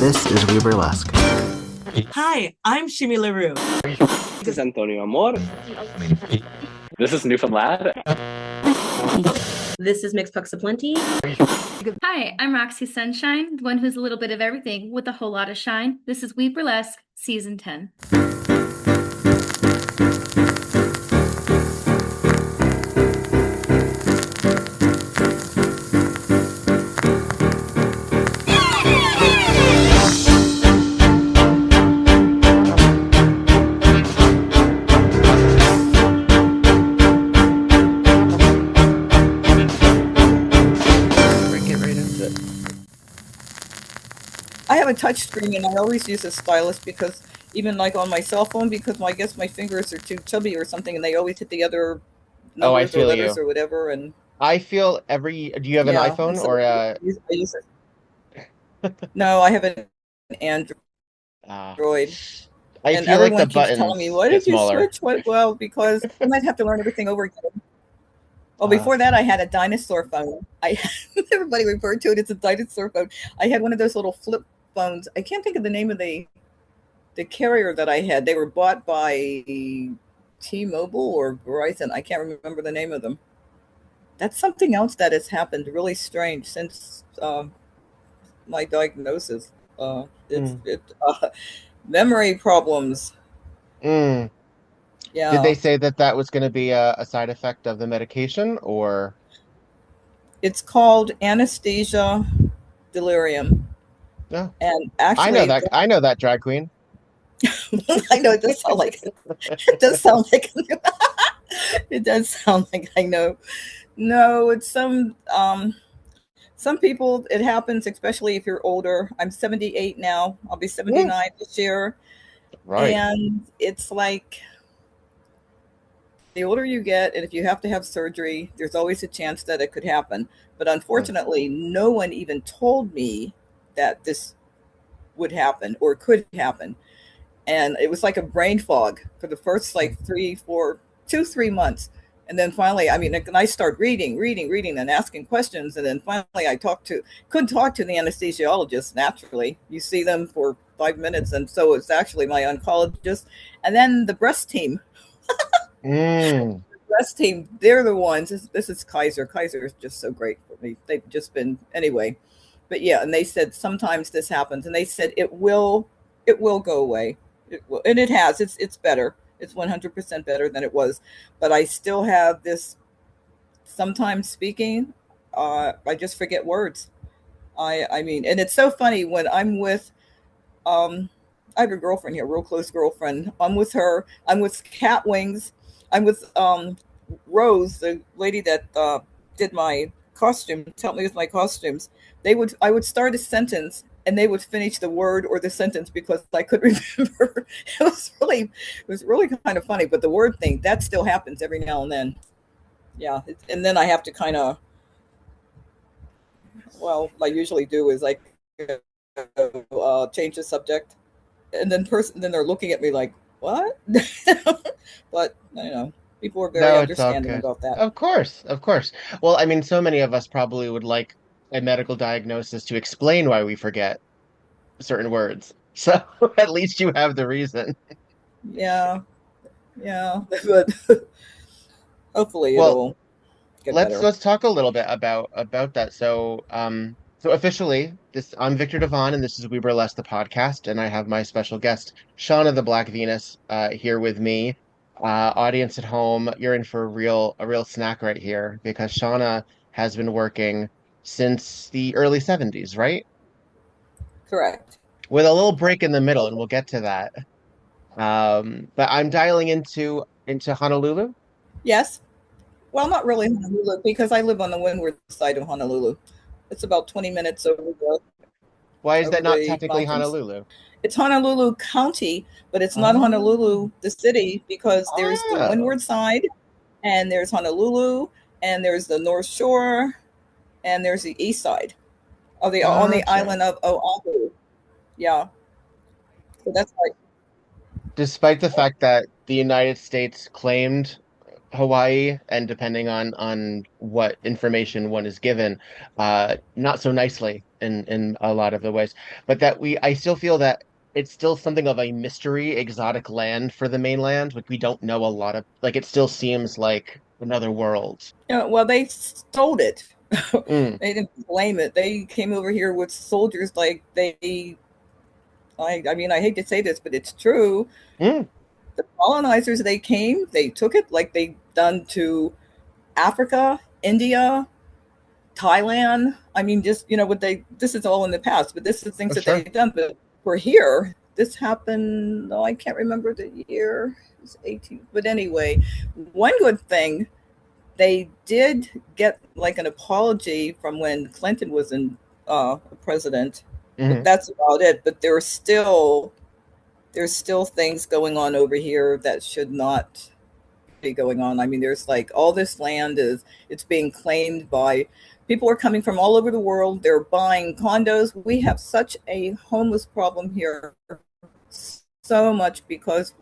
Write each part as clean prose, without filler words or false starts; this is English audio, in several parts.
This is We Burlesque. Hi, I'm Shimi LaRue. This is Antonio Amor. This is Newfoundland. This is Mixed Pucks Aplenty. Hi, I'm Roxy Sunshine, the one who's a little bit of everything with a whole lot of shine. This is We Burlesque, Season 10. I have a touch screen and I always use a stylus because even like on my cell phone, because I guess my fingers are too chubby or something and they always hit the other numbers or letters or whatever. And I feel do you have an iPhone or I use it. No, I have an Android. I and feel everyone like the keeps telling me, why did you switch? Well, because I might have to learn everything over again. Well, before that, I had a dinosaur phone. Everybody referred to it as a dinosaur phone. I had one of those little flip phones. I can't think of the name of the carrier that I had. They were bought by T-Mobile or Verizon. I can't remember the name of them. That's something else that has happened really strange since my diagnosis. Memory problems. Yeah. Did they say that was going to be a side effect of the medication, or? It's called anesthesia delirium. No. And actually, I know that drag queen. I know it does sound like it does sound like it does sound like I know. No, it's some people it happens, especially if you're older. I'm 78 now. I'll be 79 this year. Right. And it's like the older you get, and if you have to have surgery, there's always a chance that it could happen. But unfortunately, no one even told me that this would happen or could happen. And it was like a brain fog for the first like 3 months. And then finally, and I start reading and asking questions. And then finally I couldn't talk to the anesthesiologist naturally. You see them for 5 minutes. And so it's actually my oncologist. And then the breast team. The breast team, they're the ones. This is Kaiser. Kaiser is just so great for me. They've just been, anyway. But yeah, and they said sometimes this happens. And they said it will go away. It will, and it has. It's better. It's 100% better than it was. But I still have this. Sometimes speaking, I just forget words. And it's so funny when I'm with. I have a girlfriend here, real close girlfriend. I'm with her. I'm with Cat Wings. I'm with Rose, the lady that did my costume, helped me with my costumes. I would start a sentence and they would finish the word or the sentence because I couldn't remember. It was really kind of funny. But the word thing, that still happens every now and then. Yeah. And then I have to kind of, what I usually do is like change the subject. And then they're looking at me like, what? But, people are very understanding about that. Of course. Well, so many of us probably would like a medical diagnosis to explain why we forget certain words. So at least you have the reason. Yeah. But hopefully it'll get better. Let's talk a little bit about that. So officially, I'm Victor Devon, and this is We Burlesque the podcast, and I have my special guest Shawna the Black Venus here with me. Audience at home, you're in for a real snack right here because Shawna has been working since the early 70s, right? Correct. With a little break in the middle, and we'll get to that. But I'm dialing into Honolulu. Yes. Well, not really Honolulu because I live on the windward side of Honolulu. It's about 20 minutes over the. Why is that not technically mountains. Honolulu? It's Honolulu County, but it's not Honolulu, the city, because there's the windward side, and there's Honolulu, and there's the North Shore, and there's the east side of on the island of Oahu. Yeah. So that's like. Despite the fact that the United States claimed Hawaii, and depending on what information one is given, not so nicely in a lot of the ways, but that I still feel that it's still something of a mystery, exotic land for the mainland. Like we don't know a lot of, like it still seems like another world. Yeah, well, they stole it. Mm, They didn't blame it. They came over here with soldiers like I mean, I hate to say this, but it's true. mm, The colonizers, they came, they took it like they done to Africa, India, Thailand. I mean, just, this is all in the past, but this is things for that sure. they've done. But we're here. This happened, I can't remember the year. It was 18. But anyway, one good thing, they did get like an apology from when Clinton was in president, but Hmm. that's about it. But there's still things going on over here that should not be going on. I mean, there's like all this land it's being claimed by people are coming from all over the world. They're buying condos. We have such a homeless problem here, so much because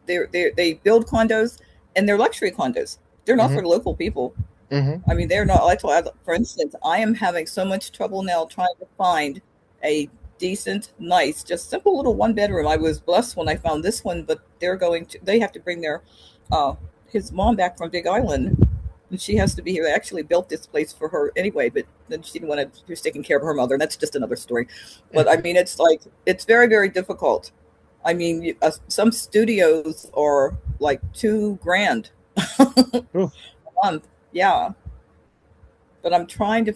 they build condos and they're luxury condos. They're not Hmm. for local people. Hmm. I mean, they're not. That's why, for instance, I am having so much trouble now trying to find a decent, nice, just simple little one bedroom. I was blessed when I found this one, but they have to bring their, uh, his mom back from Big Island, and she has to be here. They actually built this place for her anyway, but then she didn't want to. She was taking care of her mother, and that's just another story. But I mean, it's like it's very, very difficult. I mean, some studios are like 2 grand a Ooh, month. Yeah, but I'm trying to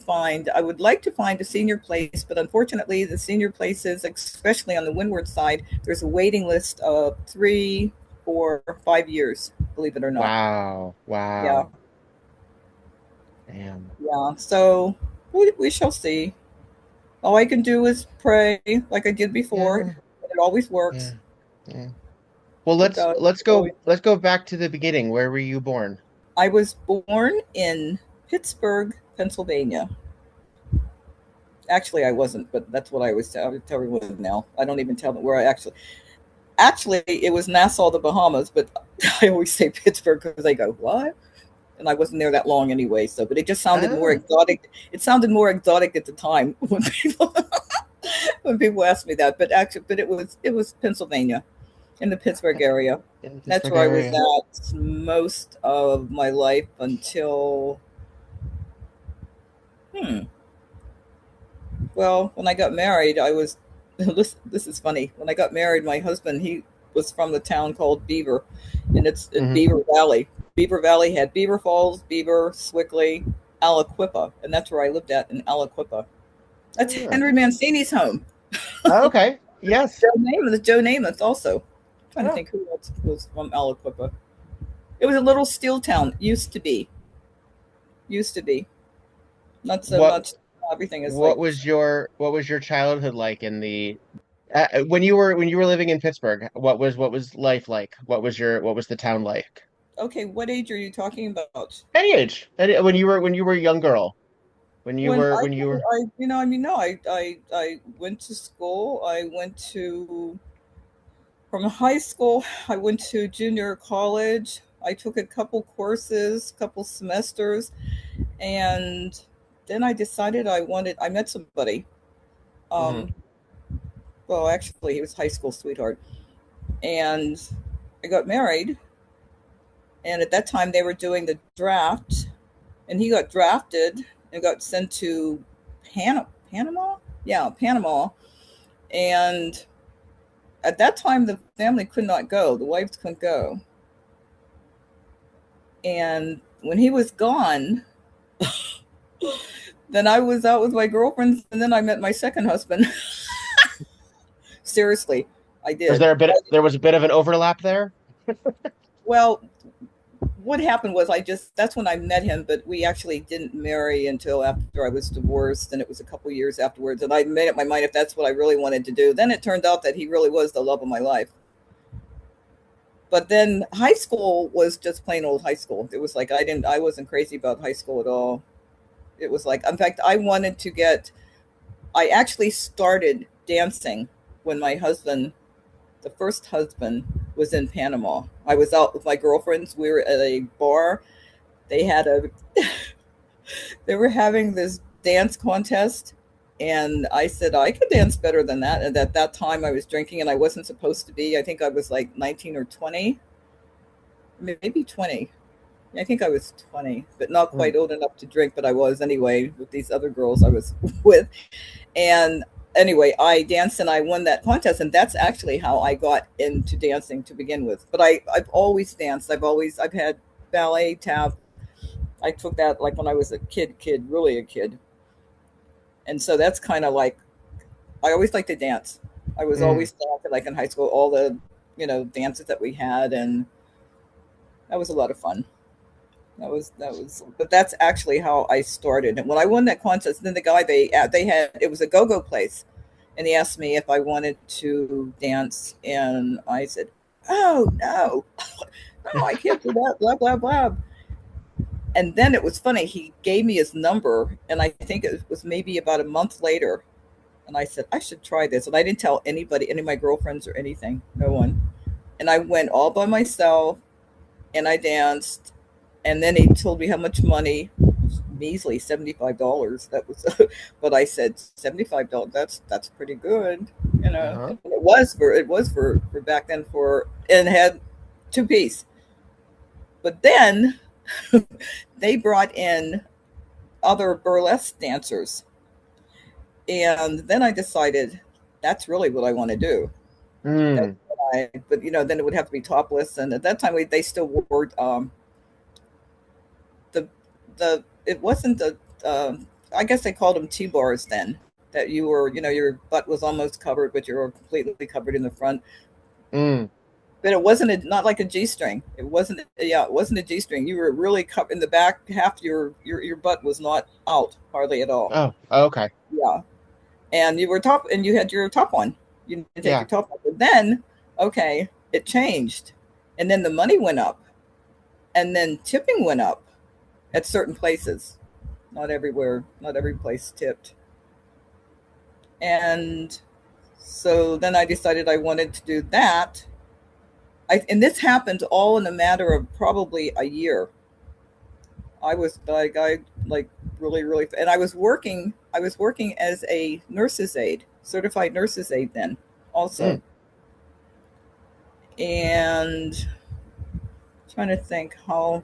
I would like to find a senior place, but unfortunately, the senior places, especially on the Windward side, there's a waiting list of 3, 4, 5 years, believe it or not. wow, Yeah, wow, damn. yeah. So we shall see. All I can do is pray like I did before. Yeah, It always yeah, works. yeah. Well, It does. let's go back to the beginning. Where were you born? I was born in Pittsburgh, Pennsylvania. Actually, I wasn't, but that's what I always tell everyone now. I don't even tell them where I actually, it was Nassau, the Bahamas, but I always say Pittsburgh because they go, what? And I wasn't there that long anyway. So, but it just sounded more Ah, exotic. It sounded more exotic at the time when people asked me that. But it was Pennsylvania in the Pittsburgh area. in the That's Pittsburgh where I was area. at most of my life until, hmm, well, when I got married, I was, this is funny. When I got married, my husband, he was from the town called Beaver, and it's in Hmm. Beaver Valley. Beaver Valley had Beaver Falls, Beaver, Swickley, Aliquippa, and that's where I lived at in Aliquippa. That's Ah. Henry Mancini's home. Oh, okay. Yes. Joe Namath also. I'm trying to Oh. think who else was from Aliquippa. It was a little steel town. Used to be. Not so What much. Everything is like, what was your childhood like in the when you were living in Pittsburgh? What was life like? What was the town like? okay, what age are you talking about? Any age. When you were a young girl. When you were I mean, no, I went to school. From high school, I went to junior college. I took a couple courses, couple semesters, and then I decided I met somebody. Mhm. Um, well, actually, he was a high school sweetheart, and I got married. And at that time, they were doing the draft, and he got drafted and got sent to Panama. Yeah, Panama. And at that time, the family could not go. The wives couldn't go. And when he was gone, then I was out with my girlfriends, and then I met my second husband. Seriously, I Was did. there a bit there was a bit of an overlap there? Well, what happened was that's when I met him, but we actually didn't marry until after I was divorced, and it was a couple years afterwards. And I made up my mind if that's what I really wanted to do. Then it turned out that he really was the love of my life. But then high school was just plain old high school. It was like I wasn't crazy about high school at all. It was like, in fact, I actually started dancing when the first husband, was in Panama. I was out with my girlfriends. We were at a bar. They had a, they were having this dance contest, And I said, I could dance better than that. And at that time I was drinking and I wasn't supposed to be. I think I was like 19 or 20, maybe 20. I think I was 20, but not Mm. quite old enough to drink, but I was anyway with these other girls I was with. And anyway, I danced and I won that contest. And that's actually how I got into dancing to begin with. But I've always danced. I've had ballet, tap. I took that like when I was a kid, really a kid. And so that's kind of like, I always liked to dance. I was Mm. always dancing, like in high school, all the, dances that we had. And that was a lot of fun. But that's actually how I started. And when I won that contest, then the guy they had, it was a go-go place, and he asked me if I wanted to dance, and I said, "Oh no, no, I can't do that." Blah blah blah. And then it was funny. He gave me his number, and I think it was maybe about a month later, and I said I should try this, and I didn't tell anybody, any of my girlfriends or anything, no one. And I went all by myself, and I danced, and then he told me how much money, measly $75. That was, but I said $75. That's pretty good, you know. Uh-huh. And it was for back then and had two piece. But then they brought in other burlesque dancers, and then I decided that's really what I want to do. That's Mm. but then it would have to be topless, and at that time they still wore the it wasn't the I guess they called them T-bars then, that you were, your butt was almost covered but you were completely covered in the front, Mm. but it wasn't not like a G-string. It wasn't a G-string. You were really covered in the back. Half your butt was not out hardly at all. Oh, okay. Yeah. And you had your top on. You didn't take Yeah. your top off. But then, okay, it changed, and then the money went up, and then tipping went up at certain places. Not everywhere, not every place tipped. And so then I decided I wanted to do that. And this happened all in a matter of probably a year. I like really, really, and I was working as a nurse's aide, certified nurse's aide then also. Mm. And trying to think how,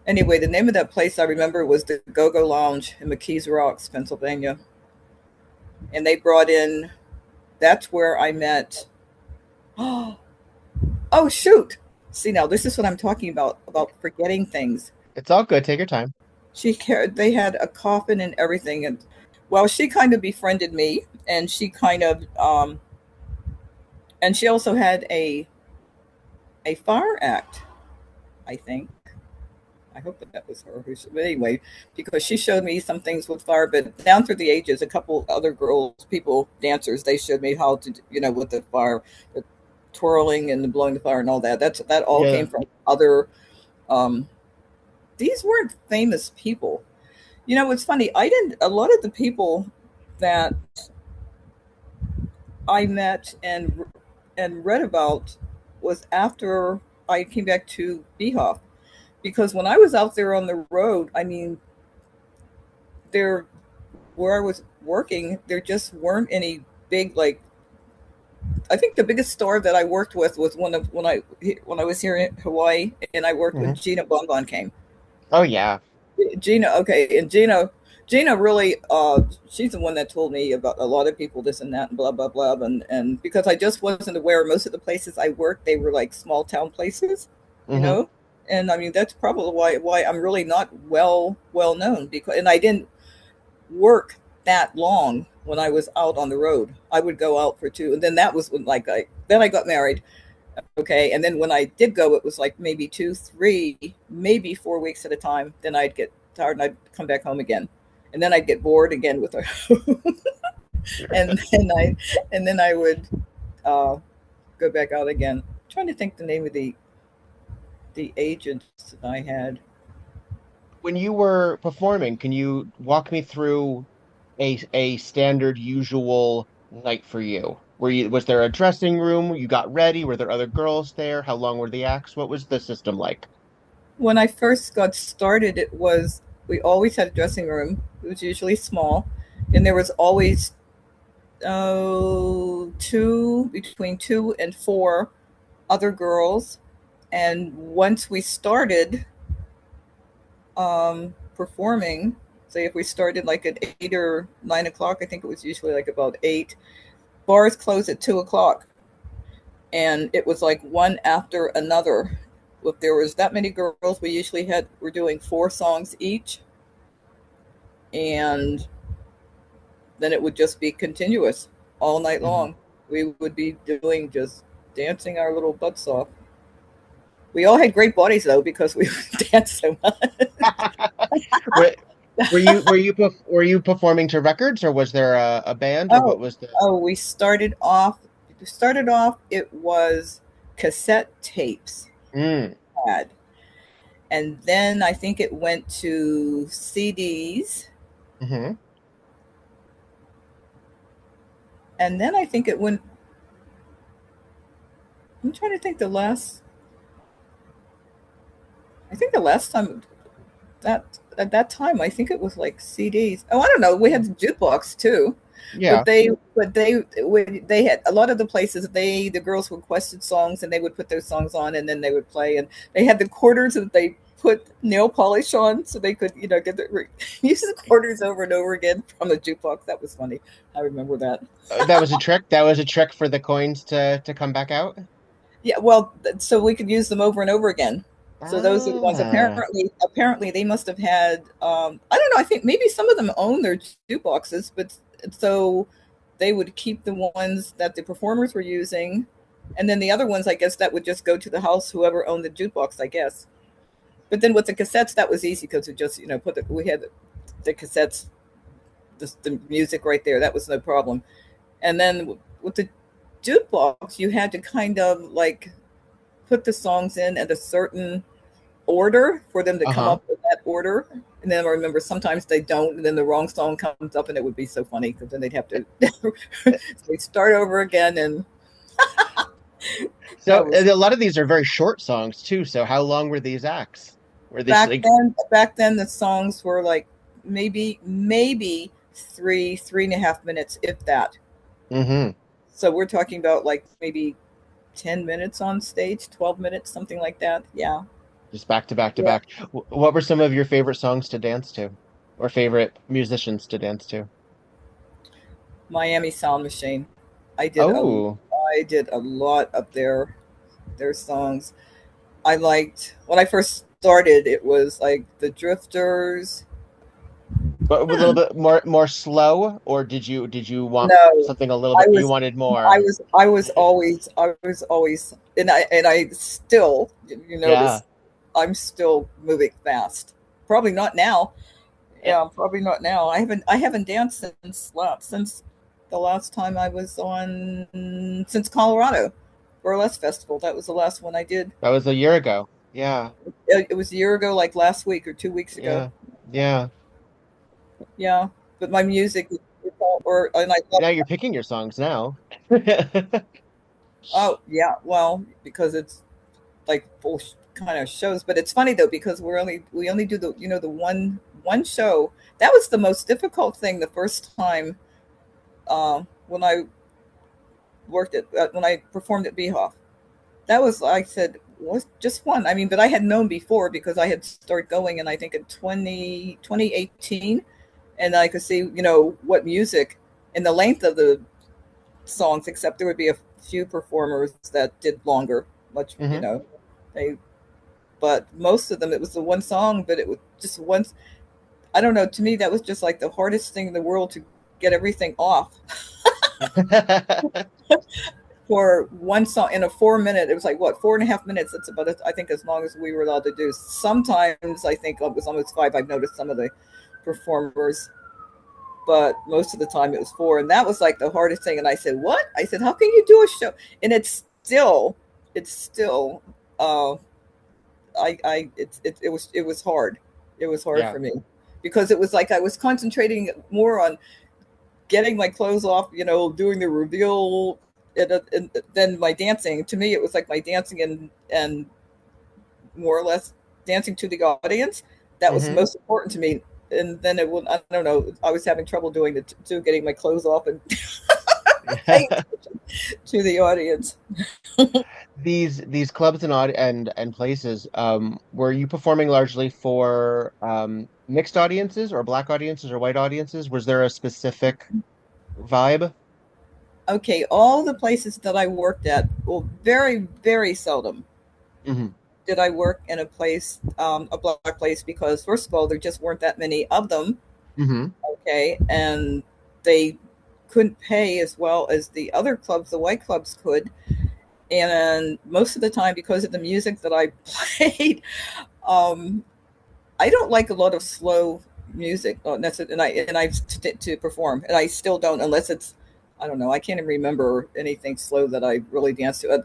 anyway, the name of that place I remember was the Go-Go Lounge in McKees Rocks, Pennsylvania. And they brought in, that's where I met, oh shoot. See, now this is what I'm talking about forgetting things. It's all good. Take your time. They had a coffin and everything. And well, she kind of befriended me, and she kind of, and she also had a fire act, I think. I hope that was her. But anyway, because she showed me some things with fire, but down through the ages, a couple other dancers, they showed me how to, with the fire, the twirling and the blowing the fire and all that. That all Yeah. came from other. These weren't famous people. It's funny. A lot of the people that I met and read about was after I came back to Behoff. Because when I was out there on the road, I mean, there, where I was working, there just weren't any big, like, I think the biggest star that I worked with was when I was here in Hawaii, and I worked Hmm. with Gina Bonbon came. Oh, yeah. Gina, okay, and Gina really, she's the one that told me about a lot of people, this and that, and blah blah blah, and because I just wasn't aware, most of the places I worked, they were like small town places, you Hmm. know, and I mean that's probably why I'm really not well known, because and I didn't work that long when I was out on the road. I would go out for two, and then that was when then I got married. Okay. And then when I did go, it was like maybe 2, 3, maybe 4 weeks at a time. Then I'd get tired and I'd come back home again. And then I'd get bored again with her. and then I would go back out again. I'm trying to think the name of the agents that I had. When you were performing, can you walk me through a standard usual night for you? Was there a dressing room? You got ready? Were there other girls there? How long were the acts? What was the system like? When I first got started, it was We always had a dressing room. It was usually small, and there was always between 2 and 4 other girls. And once we started performing, say if we started like at 8 or 9 o'clock, I think it was usually like about 8. Bars closed at 2 o'clock, and it was like one after another. If there was that many girls, we're doing 4 songs each, and then it would just be continuous all night long. We would be doing just dancing our little butts off. We all had great bodies though because we would dance so much. Were you performing to records, or was there a band, or what was the? We started off. It was cassette tapes. Had. And then I think it went to CDs. Mm-hmm. And then I think it went. I'm trying to think I think the last time at that time, I think it was like CDs. Oh, I don't know. We had the jukebox too. Yeah. But they had a lot of the places. The girls requested songs, and they would put those songs on, and then they would play. And they had the quarters that they put nail polish on, so they could get use the quarters over and over again from the jukebox. That was funny. I remember that. That was a trick. That was a trick for the coins to come back out. Yeah, well, so we could use them over and over again. So those are the ones. Apparently, they must have had. I don't know. I think maybe some of them own their jukeboxes, but so they would keep the ones that the performers were using, and then the other ones, I guess, that would just go to the house, whoever owned the jukebox, I guess. But then with the cassettes, that was easy because we just we had the cassettes, the music right there. That was no problem. And then with the jukebox, you had to kind of like put the songs in at a certain order for them to come up with that order. And then I remember sometimes they don't, and then the wrong song comes up, and it would be so funny because then they'd have to they start over again. And so a lot of these are very short songs too. So how long were these acts? Were they back then the songs were like maybe 3.5 minutes, if that. Mm-hmm. So we're talking about like maybe 10 minutes on stage, 12 minutes, something like that. Yeah. Just back to back to back. What were some of your favorite songs to dance to, or favorite musicians to dance to? Miami Sound Machine. I did a lot of their songs. I liked when I first started. It was like the Drifters. But a little bit more slow, or did you want something a little bit? You wanted more. I was always, and I still, notice, I'm still moving fast. Probably not now. Yeah, probably not now. I haven't danced since the last time I was since Colorado Burlesque Festival. That was the last one I did. That was a year ago. Yeah. It was a year ago, like last week or 2 weeks ago. Yeah. Yeah. But my music now you're picking your songs now. Oh yeah, well, because it's like full kind of shows. But it's funny though, because we only do the one show. That was the most difficult thing the first time when I when I performed at Beehoff. That was, I said, was just one. I mean, but I had known before because I had started going, and I think in 2018, and I could see what music and the length of the songs, except there would be a few performers that did longer, much but most of them, it was the one song, but it was just once. I don't know. To me, that was just like the hardest thing in the world to get everything off. For one song in a 4 minute, it was like 4.5 minutes. That's about I think as long as we were allowed to do. Sometimes I think it was almost 5. I've noticed some of the performers, but most of the time it was 4, and that was like the hardest thing. And I said, "What?" I said, "How can you do a show?" And it was hard. It was hard for me because it was like I was concentrating more on getting my clothes off, doing the reveal, and then my dancing. To me, it was like my dancing and more or less dancing to the audience. That was most important to me. And then it would, I don't know, I was having trouble doing the two, getting my clothes off and paying attention to the audience. These clubs and places, were you performing largely for mixed audiences or black audiences or white audiences? Was there a specific vibe? Okay, all the places that I worked at, well, very, very seldom Hmm. did I work in a place, a black place, because first of all, there just weren't that many of them. Hmm. Okay, and they couldn't pay as well as the other clubs, the white clubs could. And most of the time, because of the music that I played, um, I don't like a lot of slow music. Oh, that's it. And I to perform, and I still don't unless it's, I don't know. I can't even remember anything slow that I really danced to.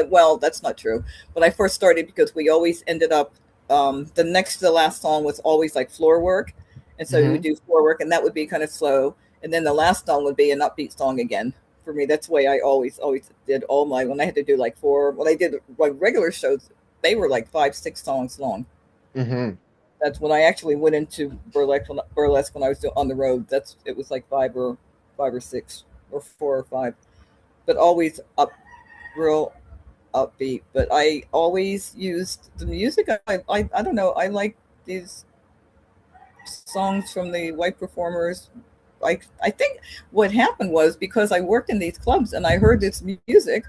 Well, that's not true. When I first started, because we always ended up, the next to the last song was always like floor work, and so we would Hmm. do floor work, and that would be kind of slow, and then the last song would be an upbeat song again. For me, that's the way I always did all my, when I had to do like four, when I did like regular shows, they were like 5, 6 songs long. Hmm. That's when I actually went into burlesque when I was on the road. That's, it was like 5 or 6 or 4 or 5, but always up, real upbeat. But I always used the music. I don't know. I like these songs from the white performers. I think what happened was because I worked in these clubs and I heard this music,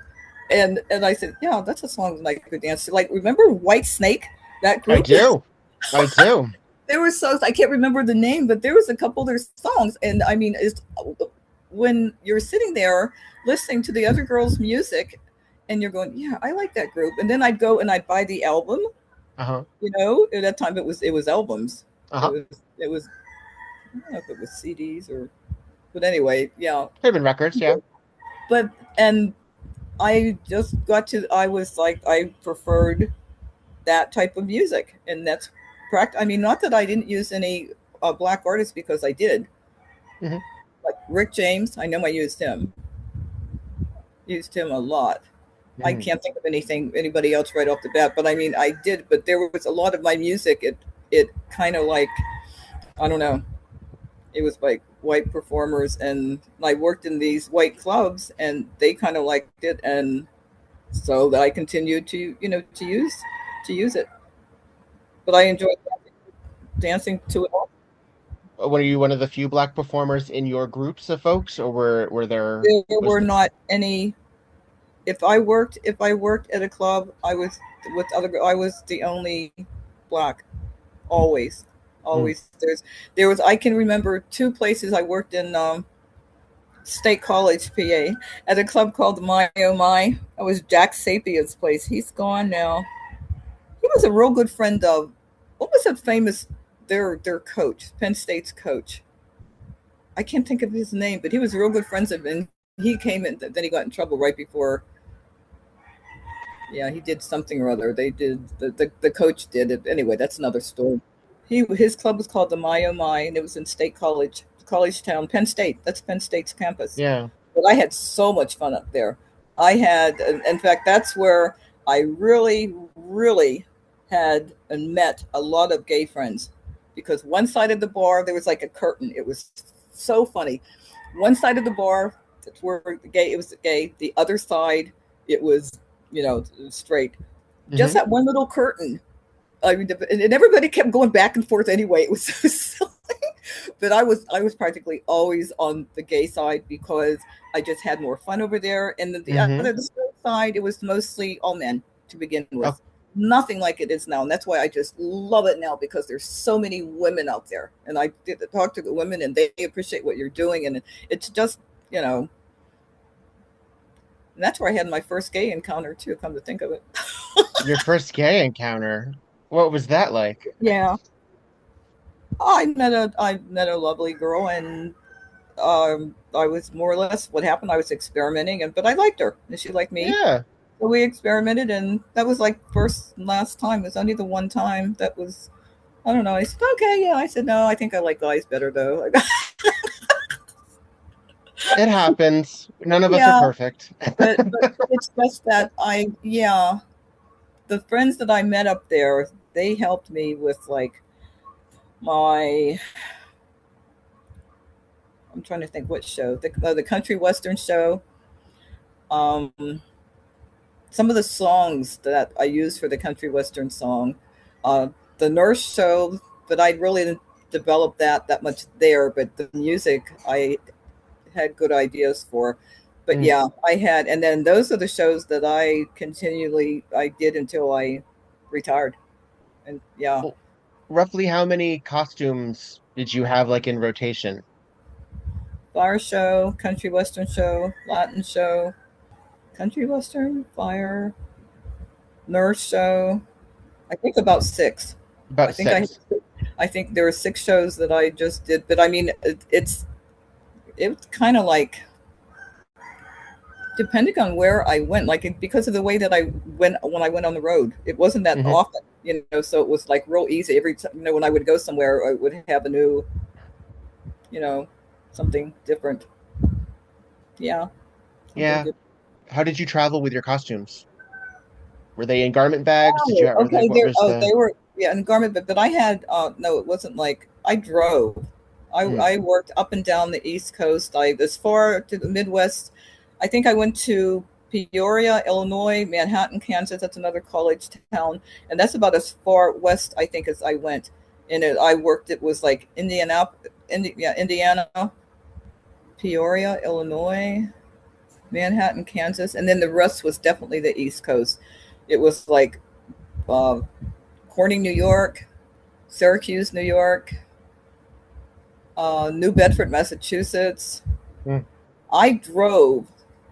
and I said, yeah, that's a song that I could dance to. Like, remember White Snake, that I group? do. I do. There were songs, I can't remember the name, but there was a couple of their songs, and I mean, it's when you're sitting there listening to the other girls' music, and you're going, yeah, I like that group, and then I'd go and I'd buy the album. Uh-huh. You know, at that time it was albums. It Uh-huh. was it was, I don't know if it was CDs or, but anyway, yeah. Haven Records, yeah. But and I just got to, I was like, I preferred that type of music, and that's correct. I mean, not that I didn't use any black artists, because I did. Hmm. Like Rick James, I know I used him a lot. I Hmm. can't think of anybody else right off the bat, but I mean, I did. But there was a lot of my music. It kind of like, I don't know. It was like white performers, and I worked in these white clubs, and they kind of liked it, and so that I continued to, to use it. But I enjoyed dancing to it all. Were you one of the few black performers in your groups of folks, or were there There was were the not any. If I worked at a club, I was with other. I was the only black. Always, Mm. always. There was. I can remember 2 places I worked in. State College, PA, at a club called My Oh My. That was Jack Sapien's place. He's gone now. He was a real good friend of, what was that famous, their coach, Penn State's coach. I can't think of his name, but he was real good friends of, and he came in. Then he got in trouble right before. Yeah, he did something or other. They did, the coach did it. Anyway, that's another story. His club was called the My Oh My, and it was in State College, College Town, Penn State. That's Penn State's campus. Yeah. But I had so much fun up there. I had, in fact, that's where I really, really had and met a lot of gay friends, because one side of the bar there was like a curtain. It was so funny. One side of the bar, that's where the gay, it was gay. The other side, it was, straight. Just Hmm. that one little curtain. I mean, and everybody kept going back and forth anyway. It was so silly. But I was practically always on the gay side, because I just had more fun over there. And then Hmm. the straight side, it was mostly all men to begin Oh, with. Nothing like it is now. And that's why I just love it now, because there's so many women out there. And I get to talk to the women, and they appreciate what you're doing. And it's just, and that's where I had my first gay encounter too, come to think of it. your first gay encounter. What was that like? Yeah. I met a lovely girl, and I was more or less, what happened. I was experimenting, but I liked her, and she liked me. Yeah. So we experimented, and that was like first and last time. It was only the one time that was. I don't know. I said, okay, yeah. I said, no, I think I like guys better though. It happens. None of us are Yeah, perfect. but it's just that yeah, the friends that I met up there, they helped me with like I'm trying to think what show. The country western show. Some of the songs that I used for the country western song, the nurse show, but I really didn't develop that much there. But the music I had good ideas for. But yeah, I had, and then those are the shows that I did until I retired. And yeah. Well, roughly how many costumes did you have like in rotation? Fire show, country western show, Latin show, country western, fire, nurse show. I think about six. I About think I six. I think there were 6 shows that I just did, but I mean it's kind of like depending on where I went, like because of the way that I went when I went on the road, it wasn't that Hmm. often, so it was like real easy every time, when I would go somewhere, I would have a new, you know, something different. Yeah. Something Yeah. different. How did you travel with your costumes? Were they in garment bags? Did you Oh, have, okay. what was the? They were, yeah, in garment, but I had, no, it wasn't like I drove. Mm, I worked up and down the East Coast. As far to the Midwest. I think I went to Peoria, Illinois, Manhattan, Kansas. That's another college town, and that's about as far west I think as I went. And I worked. It was like Indiana, Peoria, Illinois, Manhattan, Kansas, and then the rest was definitely the East Coast. It was like uh, Corning, New York, Syracuse, New York, New Bedford, Massachusetts. mm. I drove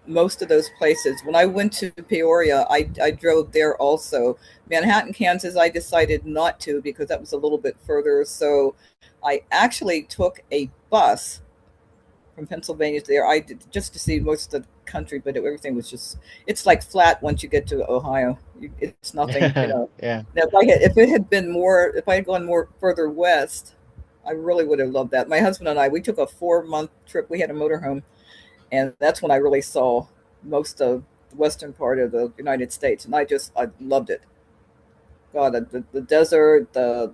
most of those places. When I went to Peoria, I drove there also. Manhattan, Kansas, I decided not to because that was a little bit further. So I actually took a bus from Pennsylvania to there. I did just to see most of the country, but everything was it's like flat once you get to Ohio. It's nothing. Yeah. Now, if I had gone more further west, I really would have loved that. My husband and we took a 4-month trip. We had a motorhome, and that's when I really saw most of the western part of the United States, and I loved it. God, the desert, the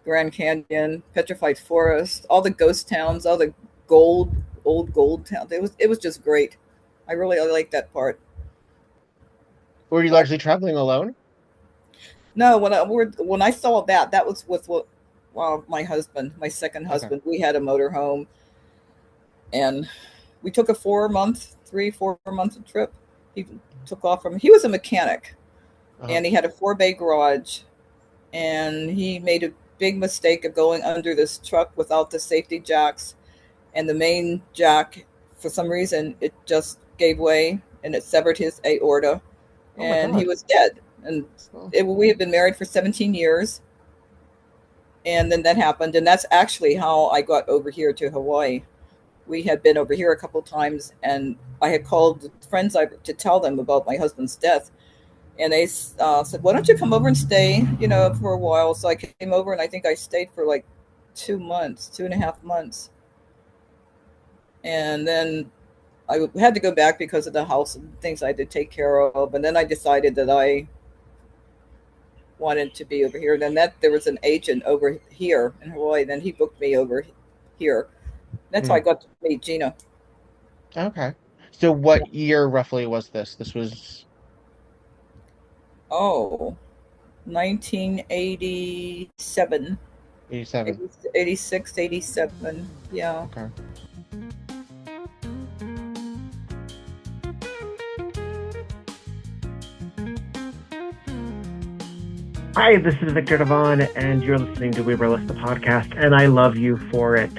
Grand Canyon, Petrified Forest, all the ghost towns, all the old gold towns. It was just great. I like that part. Were you largely traveling alone? No, when I saw that was with my husband, my second Okay. husband. We had a motorhome, and we took a 4 month trip. He took off from. He was a mechanic, Uh-huh. and he had a 4-bay garage, and he made a big mistake of going under this truck without the safety jacks, and the main jack, for some reason, it just gave way and it severed his aorta, Oh my and he God. was dead. And Oh. we had been married for 17 years, and then that happened, and that's actually how I got over here to Hawaii. We had been over here a couple times, and I had called friends to tell them about my husband's death, and they said, "Why don't you come over and stay, for a while?" So I came over, and I think I stayed for like 2 months, 2.5 months, and then I had to go back because of the house and things I had to take care of. And then I decided that I wanted to be over here. And then there was an agent over here in Hawaii. Then he booked me over here. That's how I Mm. got to meet Gina. Okay. So what year roughly was this? This was Oh, 1987, 87. 86, 87. Yeah. Okay. Hi, this is Victor Devon, and you're listening to We Were List, the podcast, and I love you for it.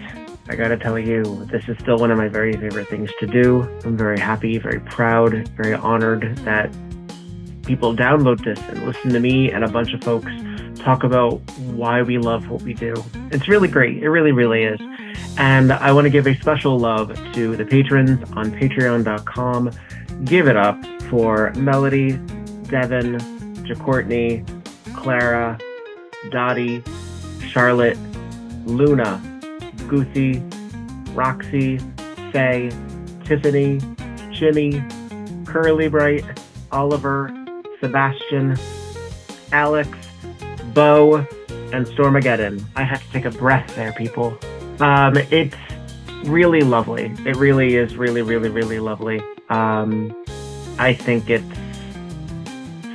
I gotta tell you, this is still one of my very favorite things to do. I'm very happy, very proud, very honored that people download this and listen to me and a bunch of folks talk about why we love what we do. It's really great. It really, really is. And I want to give a special love to the patrons on patreon.com. Give it up for Melody, Devin, JaCourtney, Clara, Dottie, Charlotte, Luna, Goosey, Roxy, Faye, Tiffany, Jimmy, Curly Bright, Oliver, Sebastian, Alex, Bo, and Stormageddon. I had to take a breath there, people. It's really lovely. It really is really, really, really lovely. I think it's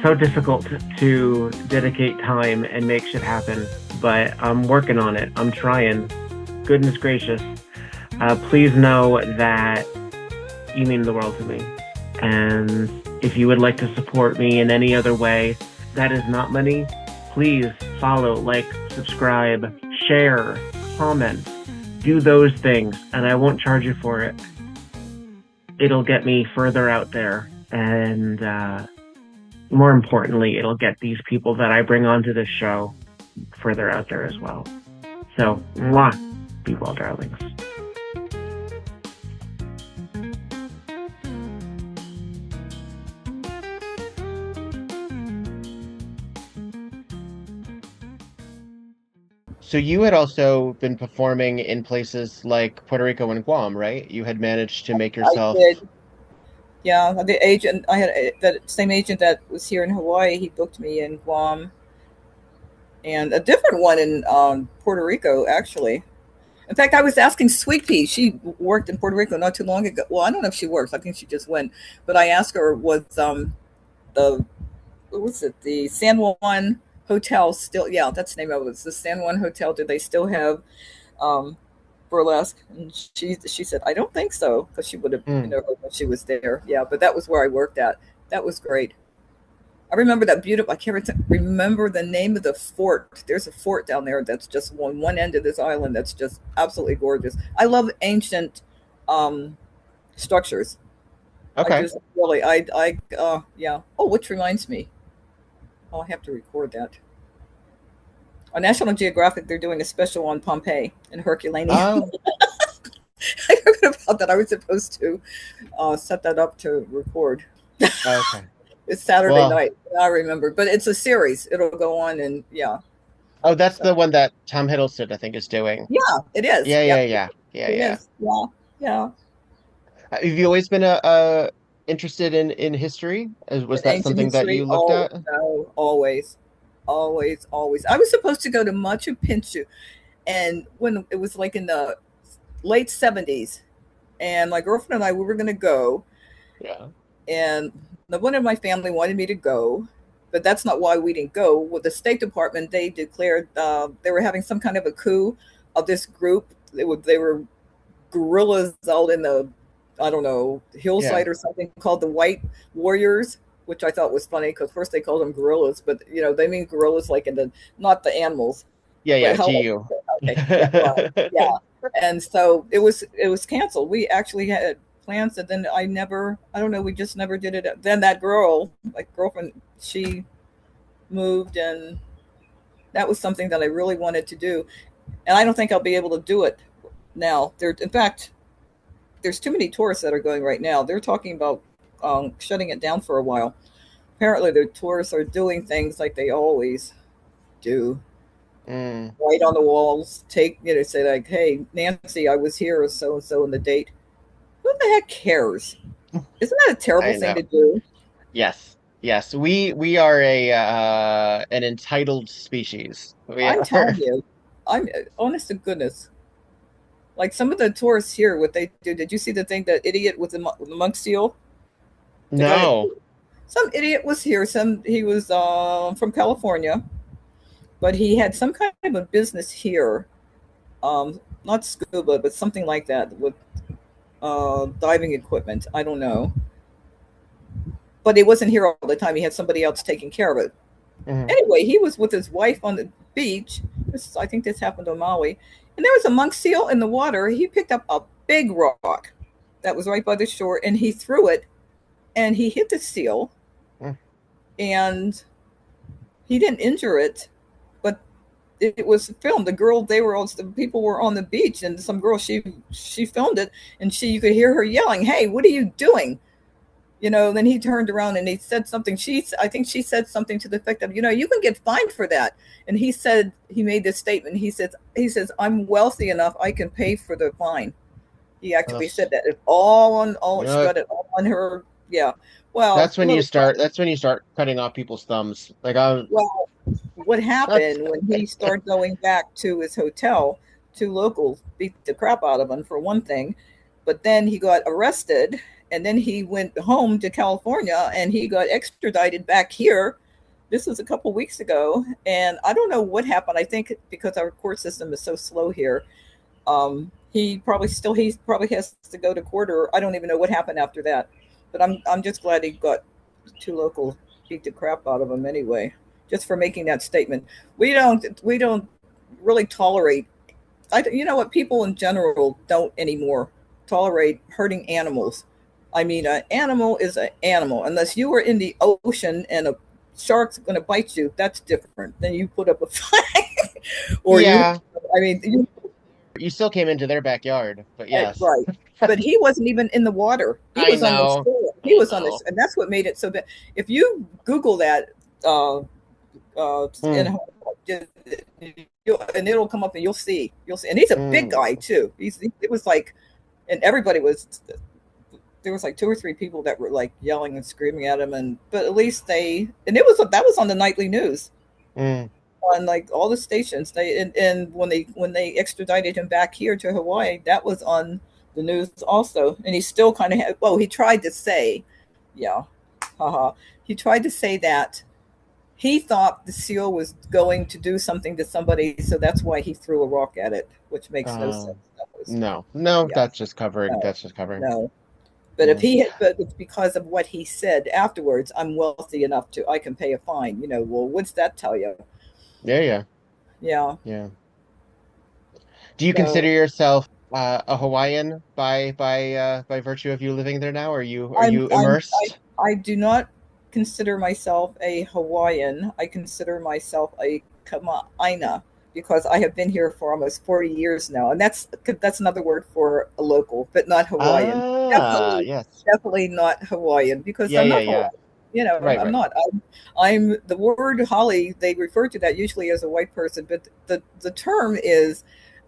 so difficult to dedicate time and make shit happen, but I'm working on it. I'm trying. Goodness gracious. Please know that you mean the world to me. And if you would like to support me in any other way that is not money, please follow, like, subscribe, share, comment, do those things, and I won't charge you for it. It'll get me further out there, and more importantly, it'll get these people that I bring onto this show further out there as well. So, mwah, be well, darlings. So you had also been performing in places like Puerto Rico and Guam, right? You had managed to make yourself. I did. Yeah, the agent, I had that same agent that was here in Hawaii. He booked me in Guam, and a different one in Puerto Rico, actually. In fact, I was asking Sweet Pea. She worked in Puerto Rico not too long ago. Well, I don't know if she works. I think she just went. But I asked her, was the what was it? The San Juan Hotel still? Yeah, that's the name of it. It's the San Juan Hotel. Do they still have burlesque? And she said, I don't think so, because she would have when she was there. Yeah, but that was where I worked at. That was great. I remember that beautiful. I can't remember the name of the fort. There's a fort down there that's just on one end of this island that's just absolutely gorgeous. I love ancient structures. Okay. I just really, yeah. Oh, which reminds me. Oh, I have to record that. On National Geographic, they're doing a special on Pompeii and Herculaneum. Oh. I forgot about that. I was supposed to set that up to record. Okay. It's Saturday night. I remember, but it's a series. It'll go on, and yeah. Oh, that's the one that Tom Hiddleston, I think, is doing. Yeah, it is. Yeah. Is. Yeah. Have you always been interested in history? Was that something history, that you looked at? No, always. I was supposed to go to Machu Picchu, and when it was like in the late 70s, and my girlfriend and I, we were going to go. Yeah. And no one in my family wanted me to go, but that's not why we didn't go. With the State Department, they declared they were having some kind of a coup of this group. They were guerrillas out in the, I don't know, hillside or something, called the White Warriors, which I thought was funny because first they called them guerrillas, but they mean guerrillas like in the, not the animals. Yeah, GU. Okay, yeah. And so it was canceled. We actually had plans, and then I don't know, we just never did it. Then that girl, my girlfriend, she moved, and that was something that I really wanted to do. And I don't think I'll be able to do it now. In fact, there's too many tourists that are going right now. They're talking about shutting it down for a while. Apparently the tourists are doing things like they always do. Right on the walls, say like, hey, Nancy, I was here, or so and so, in the date. Who the heck cares? Isn't that a terrible thing to do? Yes. We are an entitled species. I'm telling you, I'm honest to goodness. Like some of the tourists here, what they do. Did you see the thing, that idiot with the monk seal? No. Some idiot was here. He was from California, but he had some kind of a business here, not scuba, but something like that, with diving equipment. I don't know, but he wasn't here all the time. He had somebody else taking care of it. Anyway, he was with his wife on the beach. I think this happened on Maui, and there was a monk seal in the water. He picked up a big rock that was right by the shore, and he threw it, and he hit the seal, and he didn't injure it, but it was filmed. The people were on the beach, and some girl, she filmed it, and you could hear her yelling, "Hey, what are you doing?" Then he turned around and he said something. I think she said something to the effect of, you can get fined for that. And he made this statement. He says, I'm wealthy enough, I can pay for the fine. He actually said that. It's on her. Yeah. Well, that's when you start cutting off people's thumbs. Like, well, what That's happened when he started going back to his hotel. Two locals beat the crap out of him for one thing, but then he got arrested, and then he went home to California and he got extradited back here. This was a couple weeks ago, and I don't know what happened. I think because our court system is so slow here, he probably has to go to court, or I don't even know what happened after that. But I'm just glad he got two locals beat the crap out of him anyway, just for making that statement. We don't really tolerate. You know what? People in general don't anymore tolerate hurting animals. I mean, an animal is an animal. Unless you were in the ocean and a shark's going to bite you, that's different. Then you put up a fight, or you. yeah. I mean, You still came into their backyard, but yes. right. But he wasn't even in the water. He I was on the know. shore. He I was on know. this, and that's what made it so bad. If you Google that, Mm, in and it'll come up, and you'll see, and he's a big mm. guy too. It was like, and everybody was. There was like two or three people that were like yelling and screaming at him, and but at least and that was on the nightly news Mm. on like all the stations. And when they extradited him back here to Hawaii, that was on the news also. And he still kind of had. Well, he tried to say, yeah, haha. He tried to say that he thought the seal was going to do something to somebody, so that's why he threw a rock at it, which makes no sense. Um, That was, no, no, yeah, that's just covering. no, That's just covering. no. But Mm. but it's because of what he said afterwards. I'm wealthy enough to I can pay a fine. Well, what's that tell you? Yeah, yeah, Yeah. yeah. Do you consider So yourself a Hawaiian by virtue of you living there now? Are I'm you I'm immersed? I do not consider myself a Hawaiian. I consider myself a Kama'aina because I have been here for almost 40 years now, and that's another word for a local, but not Hawaiian. Ah, Definitely, yes. definitely not Hawaiian because Yeah, I'm yeah, not yeah. Hawaiian. Right, I'm right. not. I'm the word Holly. They refer to that usually as a white person, but the term is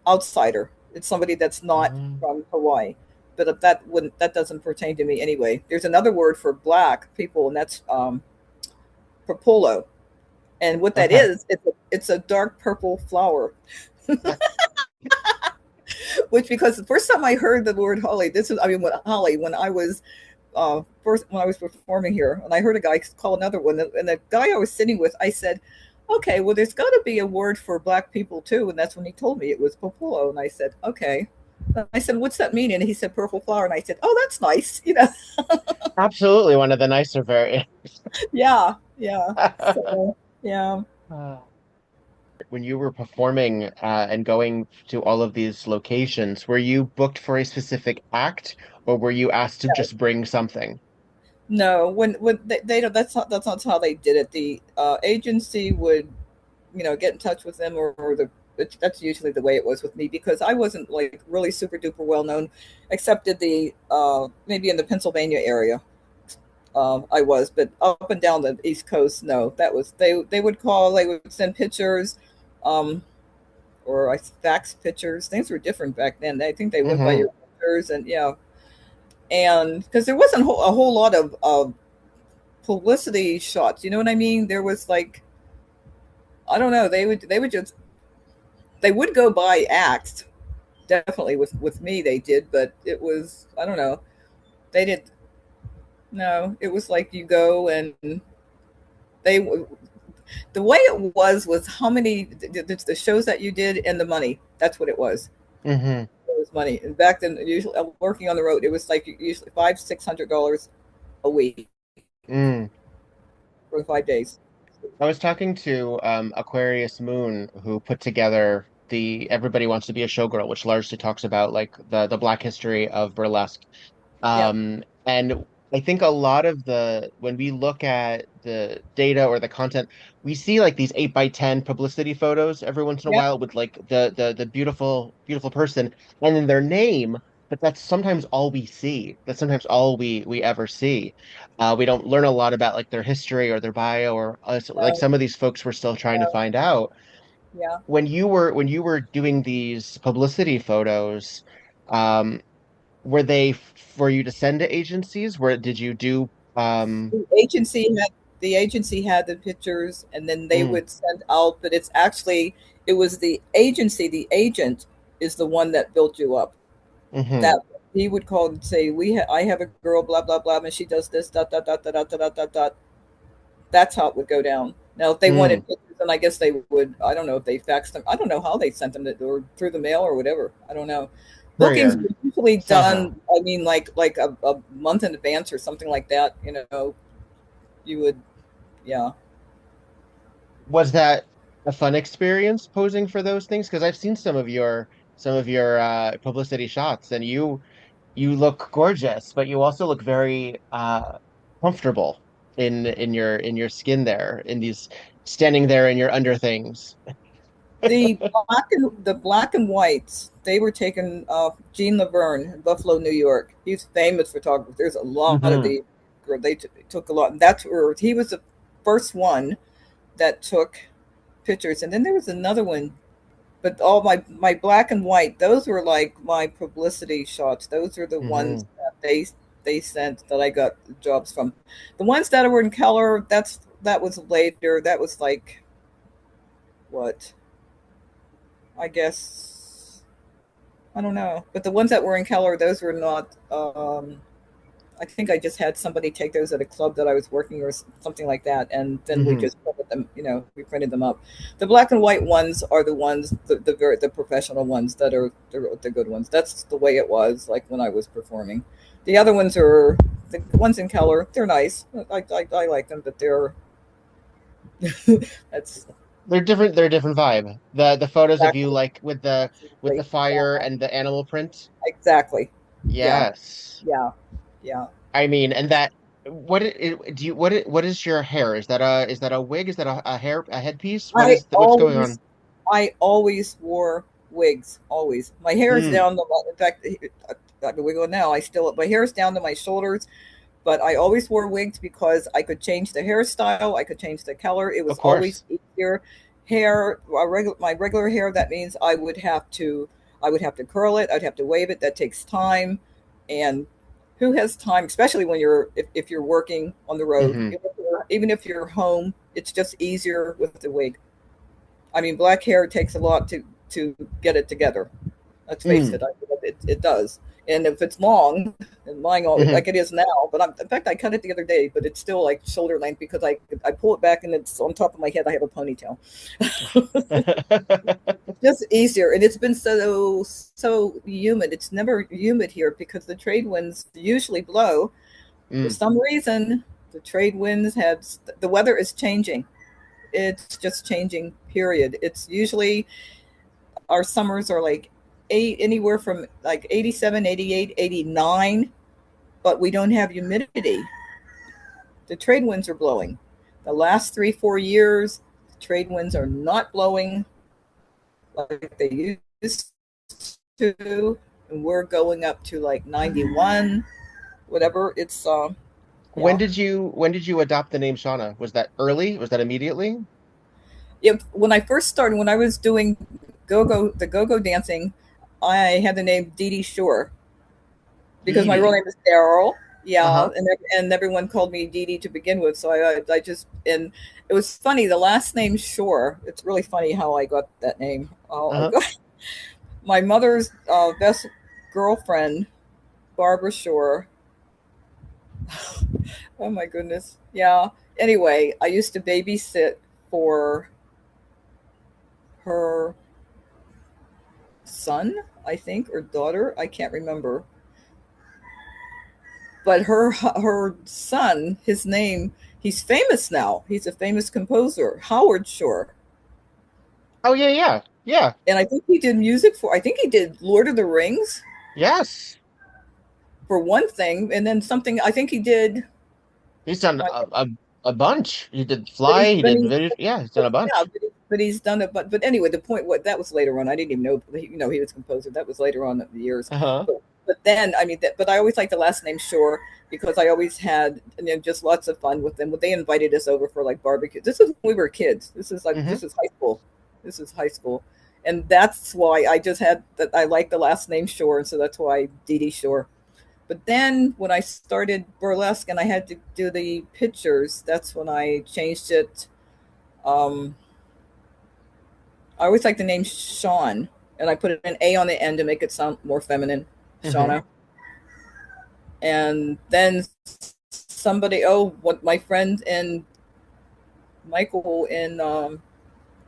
outsider. It's somebody that's not Um, from Hawaii, but that doesn't pertain to me anyway. There's another word for black people, and that's propolo. And what that okay. is, it's a dark purple flower. Which because the first time I heard the word holly, this is I mean when holly when I was first when I was performing here, and I heard a guy call another one, and the guy I was sitting with, I said, "Okay, well, there's got to be a word for black people too," and that's when he told me it was popolo, and I said, "Okay." I said, "What's that mean?" And he said, "Purple flower," and I said, "Oh, that's nice." Absolutely one of the nicer variants. Yeah, yeah. So, yeah. When you were performing and going to all of these locations, were you booked for a specific act or were you asked to just bring something? No, when they don't. That's not how they did it. The agency would, get in touch with them, or that's usually the way it was with me because I wasn't like really super duper well known, except in the maybe in the Pennsylvania area. I was, but up and down the East Coast, no. That was they would call, they would send pictures, um, or I fax pictures. Things were different back then. I think they went by Hmm. your pictures, and yeah, and because there wasn't a whole lot of publicity shots. You know what I mean? There was like I don't know. They would go by acts. Definitely with me they did, but it was I don't know. They did no. It was like you go and they the way it was how many the shows that you did and the money. That's what it was. Hmm. It was money. And back then, usually working on the road, it was like usually $500-600 a week Mm. for 5 days. I was talking to Aquarius Moon, who put together the Everybody Wants to Be a Showgirl, which largely talks about like the Black history of burlesque. Yeah, And I think a lot of when we look at the data or the content, we see like these 8 by 10 publicity photos every once in a yeah, while with like the beautiful, beautiful person and then their name, but that's sometimes all we see. That's sometimes all we ever see. We don't learn a lot about like their history or their bio or like no, some of these folks we're still trying to no, find out. yeah. When you were doing these publicity photos, um, were they for you to send to agencies? Where did you do The agency had the agency had the pictures, and then they would send out. But it was the agency. The agent is the one that built you up. That he would call and say, I have a girl, blah blah blah, and she does this, dot dot dot dot dot dot dot dot. That's how it would go down. Now, if they wanted pictures, then I guess they would. I don't know if they faxed them. I don't know how they sent them, or through the mail or whatever. I don't know. Bookings were usually done. I mean, like a month in advance or something like that. You would, yeah. Was that a fun experience posing for those things? Because I've seen some of your publicity shots, and you look gorgeous, but you also look very comfortable in your skin there, in these standing there in your under things. The black and whites, they were taken off Gene Laverne in Buffalo, New York. He's a famous photographer. There's a lot of the they took a lot, and that's where he was the first one that took pictures. And then there was another one, but all my black and white, those were like my publicity shots. Those are the ones that they sent that I got jobs from. The ones that were in color, that was later. That was like what? I guess I don't know. But the ones that were in color, those were not I think I just had somebody take those at a club that I was working or something like that, and then we just printed them. We printed them up. The black and white ones are the ones, the professional ones that are the good ones. That's the way it was, like when I was performing. The other ones are the ones in color. They're nice. I like them, but they're that's They're different. They're a different vibe. The photos of you, exactly, like with the fire yeah, and the animal print. exactly. Yeah, Yes. yeah, yeah. I mean, and that what is your hair? Is that a wig? Is that a headpiece? I What's going on? always I always wore wigs. Always. My hair is Mm, down the. In fact, I can wiggle now. My hair is down to my shoulders, but I always wore wigs because I could change the hairstyle. I could change the color. It of was always course. easier. My regular hair. That means I would have to curl it. I'd have to wave it. That takes time, and who has time? Especially when if you're working on the road, Hmm. even if you're home, it's just easier with the wig. I mean, black hair takes a lot to get it together. Let's face Mm, it, it does. And if it's long, and mine hmm. like it is now, but in fact, I cut it the other day, but it's still like shoulder length because I pull it back and it's on top of my head. I have a ponytail. Just easier, and it's been so humid. It's never humid here because the trade winds usually blow. For Mm. some reason, the trade winds have the weather is changing. It's just changing, period. It's usually our summers are like anywhere from like 87, 88, 89, but we don't have humidity. The trade winds are blowing. The last 3 4 years, the trade winds are not blowing like they used to, and we're going up to like 91, whatever. It's When yeah. did you adopt the name Shauna? Was that early? Was that immediately? When I first started, when I was doing go-go dancing, I had the name Dee Dee Shore because Dee my real Dee. name is Daryl. Yeah, Uh-huh. and everyone called me Dee Dee to begin with. So I just, and it was funny. The last name Shore. It's really funny how I got that name. I Uh-huh. got my mother's best girlfriend, Barbara Shore. Oh my goodness. Yeah. Anyway, I used to babysit for her son, I think, or daughter. I can't remember. But her son, his name, he's famous now. He's a famous composer, Howard Shore. Oh yeah, yeah. Yeah. And I think he did music for, I think he did Lord of the Rings Yes. for one thing, and then something, I think he did, He's done uh, a bunch. He did but Fly, he but did video, yeah, he's done a yeah, bunch. but he's done it. But anyway, the point, what that was later on. I didn't even know, he was a composer. That was later on in the years. Uh-huh. But then, I mean, but I always liked the last name Shore because I always had, just lots of fun with them. When they invited us over for like barbecue, this is when we were kids. Hmm. This is high school. This is high school, and that's why I just had that. I like the last name Shore, and so that's why Dee Dee Shore. But then when I started burlesque and I had to do the pictures, that's when I changed it. I always like the name Sean, and I put an A on the end to make it sound more feminine, Shawna. And then somebody, what my friend and Michael in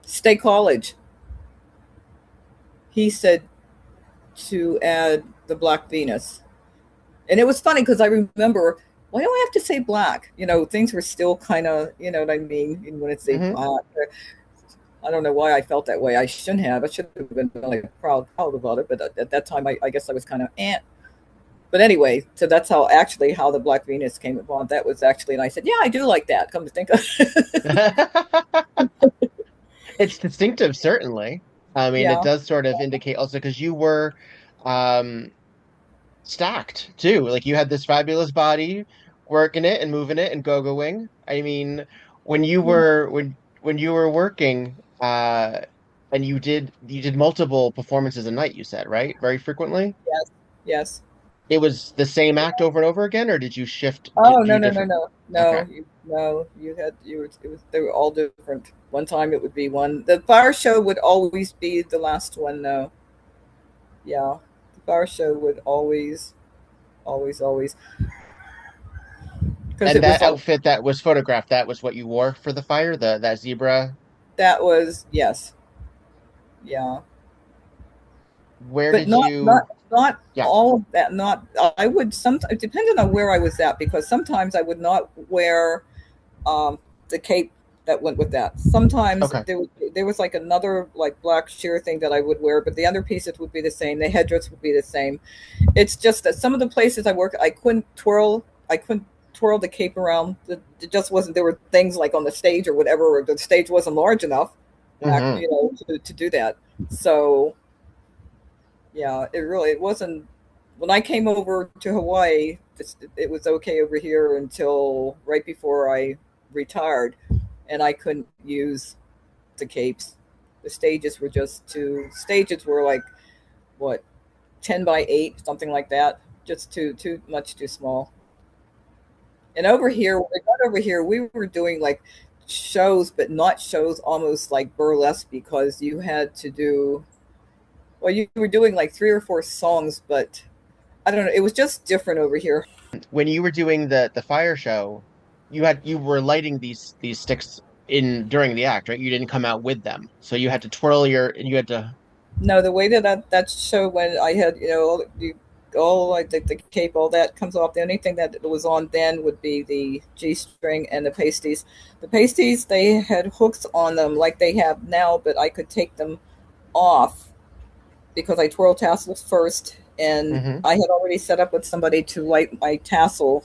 State College, he said to add the Black Venus. And it was funny because I remember, why do I have to say black? You know, things were still kind of, you know what I mean? When it's black, I don't know why I felt that way. I shouldn't have. I should have been really proud about it. But at that time, I guess I was kind of But anyway, so that's how the Black Venus came upon. That was actually, and I said, yeah, I do like that. Come to think of Mm-hmm. It's distinctive, certainly. I mean, it Yeah. does sort of indicate also because you were um, stacked too. Like you had this fabulous body, working it and moving it and go-going. I mean, when you were working, and you did multiple performances a night, you said, right? Very frequently. Yes. Yes. It was the same act over and over again, or did you shift, Oh, no, do no, no, different? no, Okay. no. They were all different. One time it would be one. The fire show would always be the last one, though. Yeah, the fire show would always, because And it was that like outfit that was photographed, that was what you wore for the fire, the that zebra. that was yes, yeah, Where but did not you? Yeah. all of that. Not I would sometimes depending on where I was at because sometimes I would not wear the cape that went with that. Sometimes Okay. there was like another like black sheer thing that I would wear, but the other pieces would be the same. The headdress would be the same. It's just that some of the places I work, I couldn't twirl the cape around. It just wasn't. There were things like on the stage or whatever, or the stage wasn't large enough, Hmm. you know, to do that. So yeah, it wasn't. When I came over to Hawaii, it was okay over here until right before I retired, and I couldn't use the capes. The stages were just too. Stages were like what 10 by 8, something like that. Just too much too small. And over here, when we got over here, we were doing like shows, but not shows almost like burlesque because you had to do. Well, you were doing like 3 or 4 songs, but I don't know. It was just different over here. When you were doing the fire show, you were lighting these sticks in during the act, right? You didn't come out with them, so you had to twirl your and you had to. No, the way that show when I had all like the cape, all that comes off. The only thing that was on then would be the G string and the pasties. The pasties they had hooks on them like they have now, but I could take them off because I twirl tassels first, and Hmm. I had already set up with somebody to light my tassel,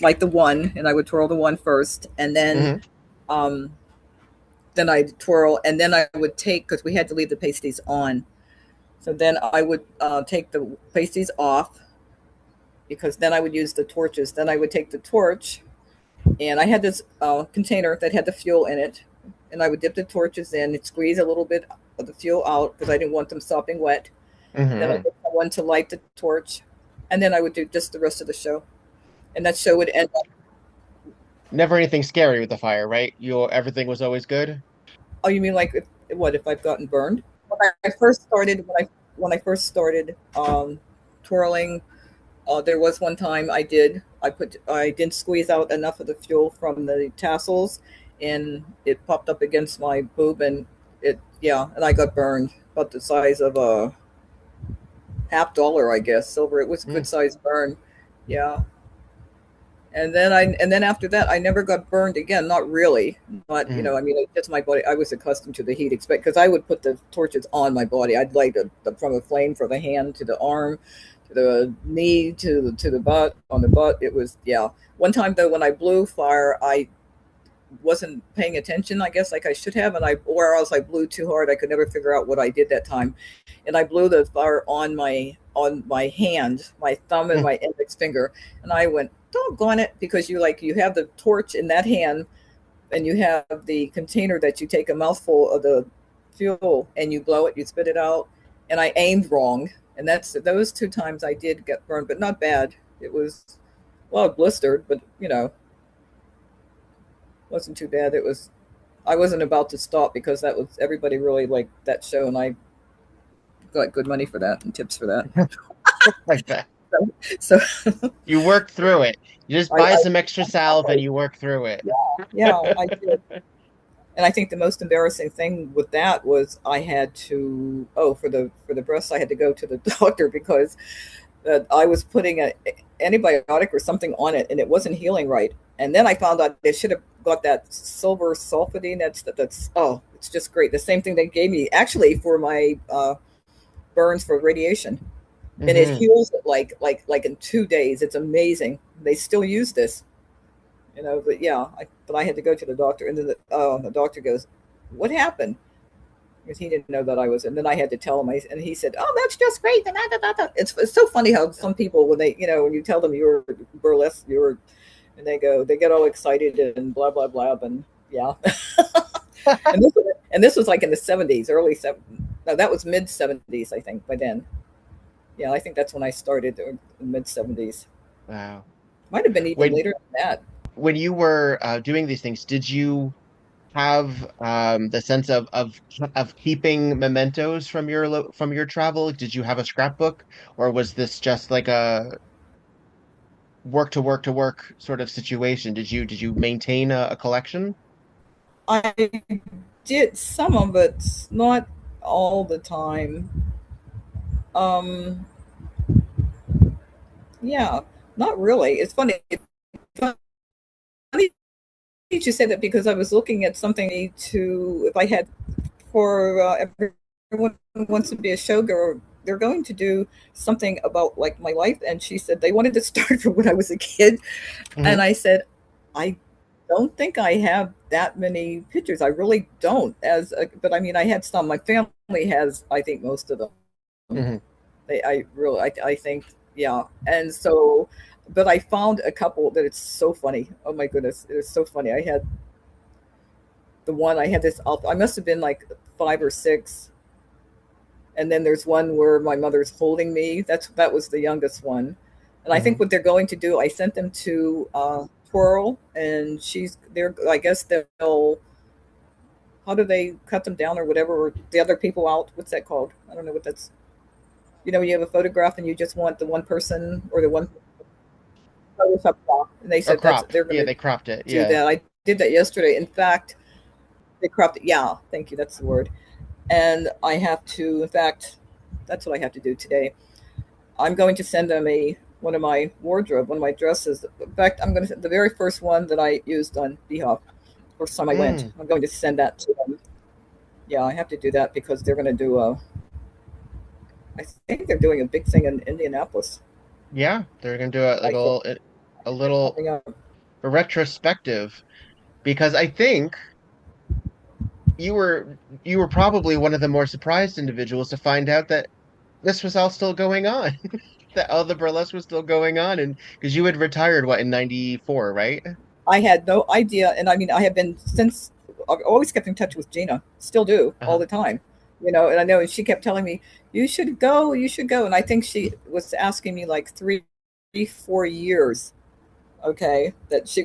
like the one, and I would twirl the one first, and Hmm. um, then I'd twirl, and then I would take because we had to leave the pasties on. So then I would take the pasties off because then I would use the torches. Then I would take the torch, and I had this container that had the fuel in it, and I would dip the torches in and squeeze a little bit of the fuel out because I didn't want them sopping wet. Then I Hmm. get someone to light the torch, and then I would do just the rest of the show. And that show would end up. Never anything scary with the fire, right? Your everything was always good. Oh, you mean like if I've gotten burned? When I first started twirling, there was one time I didn't squeeze out enough of the fuel from the tassels, and it popped up against my boob, and and I got burned about the size of a half dollar, I guess, silver. It was a good Mm. size burn, yeah. And then after that, I never got burned again. Not really, not Mm. I mean, it's my body. I was accustomed to the heat, expect because I would put the torches on my body. I'd light from a flame from the hand to the arm, to the knee, to the butt. On the butt, it was yeah. One time though, when I blew fire, I wasn't paying attention, I guess, like I should have, or else I blew too hard. I could never figure out what I did that time, and I blew the fire on my hand, my thumb and Mm. my index finger, and I went doggone it because you have the torch in that hand, and you have the container that you take a mouthful of the fuel and you blow it, you spit it out, and I aimed wrong. And that's those 2 times I did get burned, but not bad. It was, well, blistered, but wasn't too bad. I wasn't about to stop because that was everybody really liked that show, and I got good money for that and tips for that. Like that. So You work through it. You just buy some extra salve and you work through it. yeah, I did. And I think the most embarrassing thing with that was I had to for the breasts I had to go to the doctor because I was putting an antibiotic or something on it and it wasn't healing right. And then I found out they should have got that silver sulfidine. That's it's just great. The same thing they gave me actually for my burns for radiation, and it heals it like in 2 days. It's amazing. They still use this, But yeah, I had to go to the doctor, and then the doctor goes, "What happened?" Because he didn't know that I was, and then I had to tell him. And he said, "Oh, that's just great." It's so funny how some people when they when you tell them you're burlesque, and they get all excited and blah blah blah, and yeah. and this was like in the 70s, early 70s. No, that was mid 70s, I think. By then, yeah, I think that's when I started in mid 70s. Wow. Might have been even later than that. When you were doing these things, did you have the sense of keeping mementos from your travel? Did you have a scrapbook, or was this just like a work to work to work sort of situation? Did you maintain a collection? I did some of it, not all the time. Um, yeah, not really. It's funny. You say that because I was looking at something to if I had for everyone who wants to be a showgirl, they're going to do something about like my life, and she said they wanted to start from when I was a kid, and I said I don't think I have that many pictures. I really don't. But I mean, I had some. My family has, I think, most of them. I think, yeah. And so, but I found a couple that it's so funny. Oh my goodness, it's so funny. I had this. I must have been like 5 or 6. And then there's one where my mother's holding me. That was the youngest one. And I think what they're going to do, I sent them to Twirl, and I guess they'll, how do they cut them down or whatever, or the other people out? What's that called? I don't know what that's, when you have a photograph and you just want the one person or the one Photoshop crop. And they said they're going to they cropped it. do that. I did that yesterday. In fact, they cropped it. Yeah, thank you. That's the word. And I have to, in fact, that's what I have to do today. I'm going to send them one of my dresses. In fact, I'm going to, the very first one that I used on Beehoff, first time I went, I'm going to send that to them. Yeah, I have to do that because they're going to do I think they're doing a big thing in Indianapolis. Yeah, they're going to do a little retrospective, because I think you were probably one of the more surprised individuals to find out that this was all still going on, that all the burlesque was still going on, and because you had retired in '94, right? I had no idea, and I mean, I have been since. I've always kept in touch with Gina, still do all the time, And I know, and she kept telling me, you should go, and I think she was asking me like 3-4 years, okay, that she.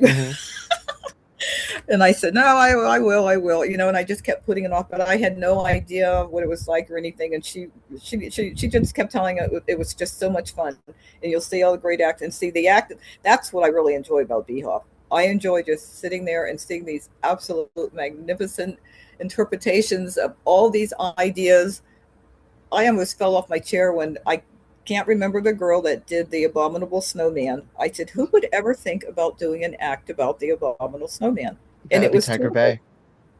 And I said, no, I will, and I just kept putting it off, but I had no idea what it was like or anything. And she just kept telling it was just so much fun, and you'll see all the great acting and see the act. That's what I really enjoy about Beehoff. I enjoy just sitting there and seeing these absolute magnificent interpretations of all these ideas. I almost fell off my chair when I can't remember the girl that did the Abominable Snowman. I said, who would ever think about doing an act about the Abominable Snowman? And it was Tiger Bay.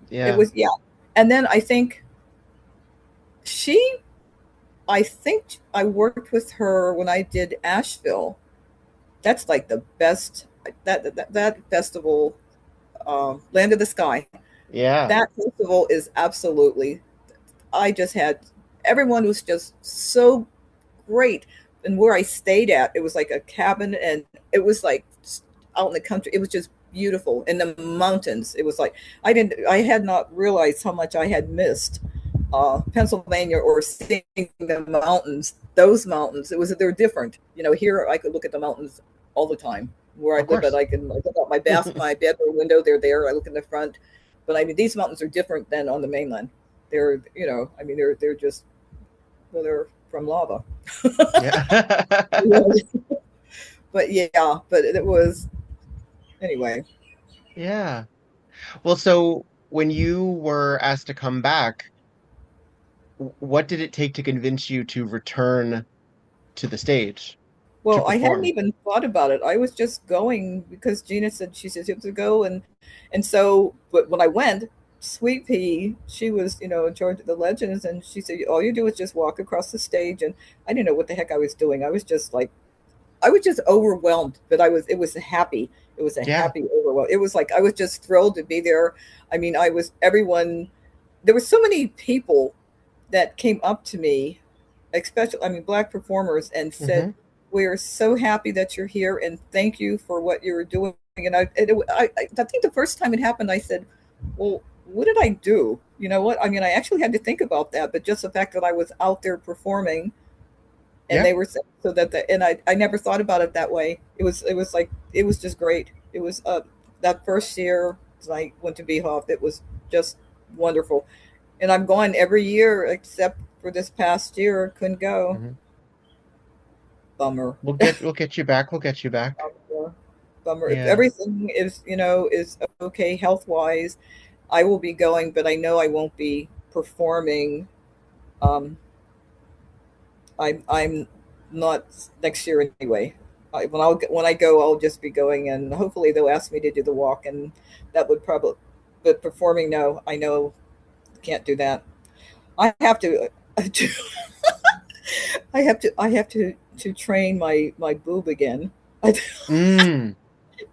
Yeah. It was, yeah. And then I think I worked with her when I did Asheville. That's like the best, that festival, Land of the Sky. Yeah. That festival is absolutely, everyone was just so great. And where I stayed at, it was like a cabin, and it was like out in the country. It was just beautiful in the mountains. It was like I had not realized how much I had missed Pennsylvania or seeing the mountains, those mountains, they're different. Here I could look at the mountains all the time. Where I Of live, course. I look out my bedroom window. They're there. I look in the front, but I mean these mountains are different than on the mainland. They're they're just, well, they're from lava. Yeah. But yeah, but it was anyway. Yeah. Well, so when you were asked to come back, what did it take to convince you to return to the stage to Well, I hadn't perform? even thought about it. I was just going because Gina said, she says you have to go, and so, but when I went, Sweet Pea, she was, in charge of the legends, and she said all you do is just walk across the stage, and I didn't know what the heck I was doing. I was just overwhelmed, but it was happy. It was a Yeah. happy overwhelm. It was like I was just thrilled to be there. I mean, everyone, there were so many people that came up to me, especially, I mean, Black performers, and said, Hmm. "We are so happy that you're here, and thank you for what you were doing." And I think the first time it happened, I said, "Well, what did I do?" You know what? I mean, I actually had to think about that, but just the fact that I was out there performing, and Yeah. they were so that and I never thought about it that way. It was like it was just great. It was that first year I went to Beehoff. It was just wonderful, and I'm going every year except for this past year. Couldn't go. Hmm. Bummer. We'll get you back. We'll get you back. Bummer. Bummer. If Yeah. everything is okay health wise, I will be going, but I know I won't be performing. Um, I'm not next year anyway. When I go, I'll just be going, and hopefully they'll ask me to do the walk, and that would probably. But performing, no, I know can't do that. I have to. I have to train my boob again. Mm.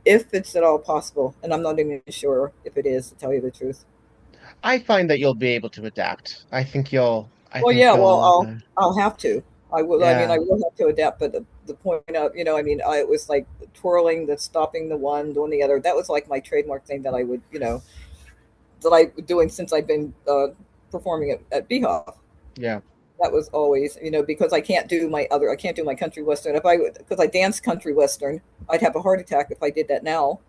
If it's at all possible, and I'm not even sure if it is, to tell you the truth. I find that you'll be able to adapt. I Well, think yeah, well, you'll, I'll have to. I will. I mean, I yeah. will have to adapt. But the point of, I mean, it was like twirling, the stopping the one, doing the other. That was like my trademark thing that I would, that I've doing since I've been performing at Beehoff. Yeah. That was always, because I can't do my country western. Because I dance country western, I'd have a heart attack if I did that now.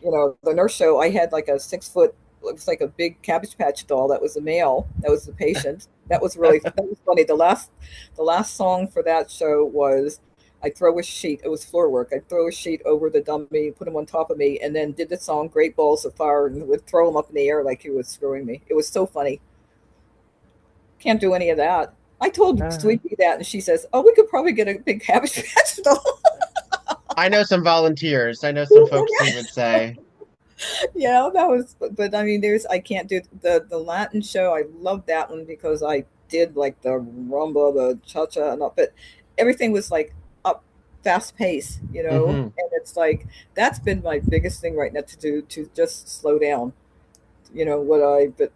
The nurse show, I had like a 6 foot, looks like a big Cabbage Patch doll. That was a male. That was the patient. That was funny. The last song for that show was, I throw a sheet. It was floor work. I'd throw a sheet over the dummy, put him on top of me, and then did the song "Great Balls of Fire" and would throw him up in the air like he was screwing me. It was so funny. Can't do any of that. I told Uh, Sweetie that, and she says, "Oh, we could probably get a big Cabbage Patch doll." I know some volunteers. I know some folks who would say, Yeah, that was, but I mean, I can't do the Latin show. I love that one because I did like the rumba, the cha-cha, and all, but everything was like up, fast pace, hmm. and it's like that's been my biggest thing right now, to do, to just slow down. What but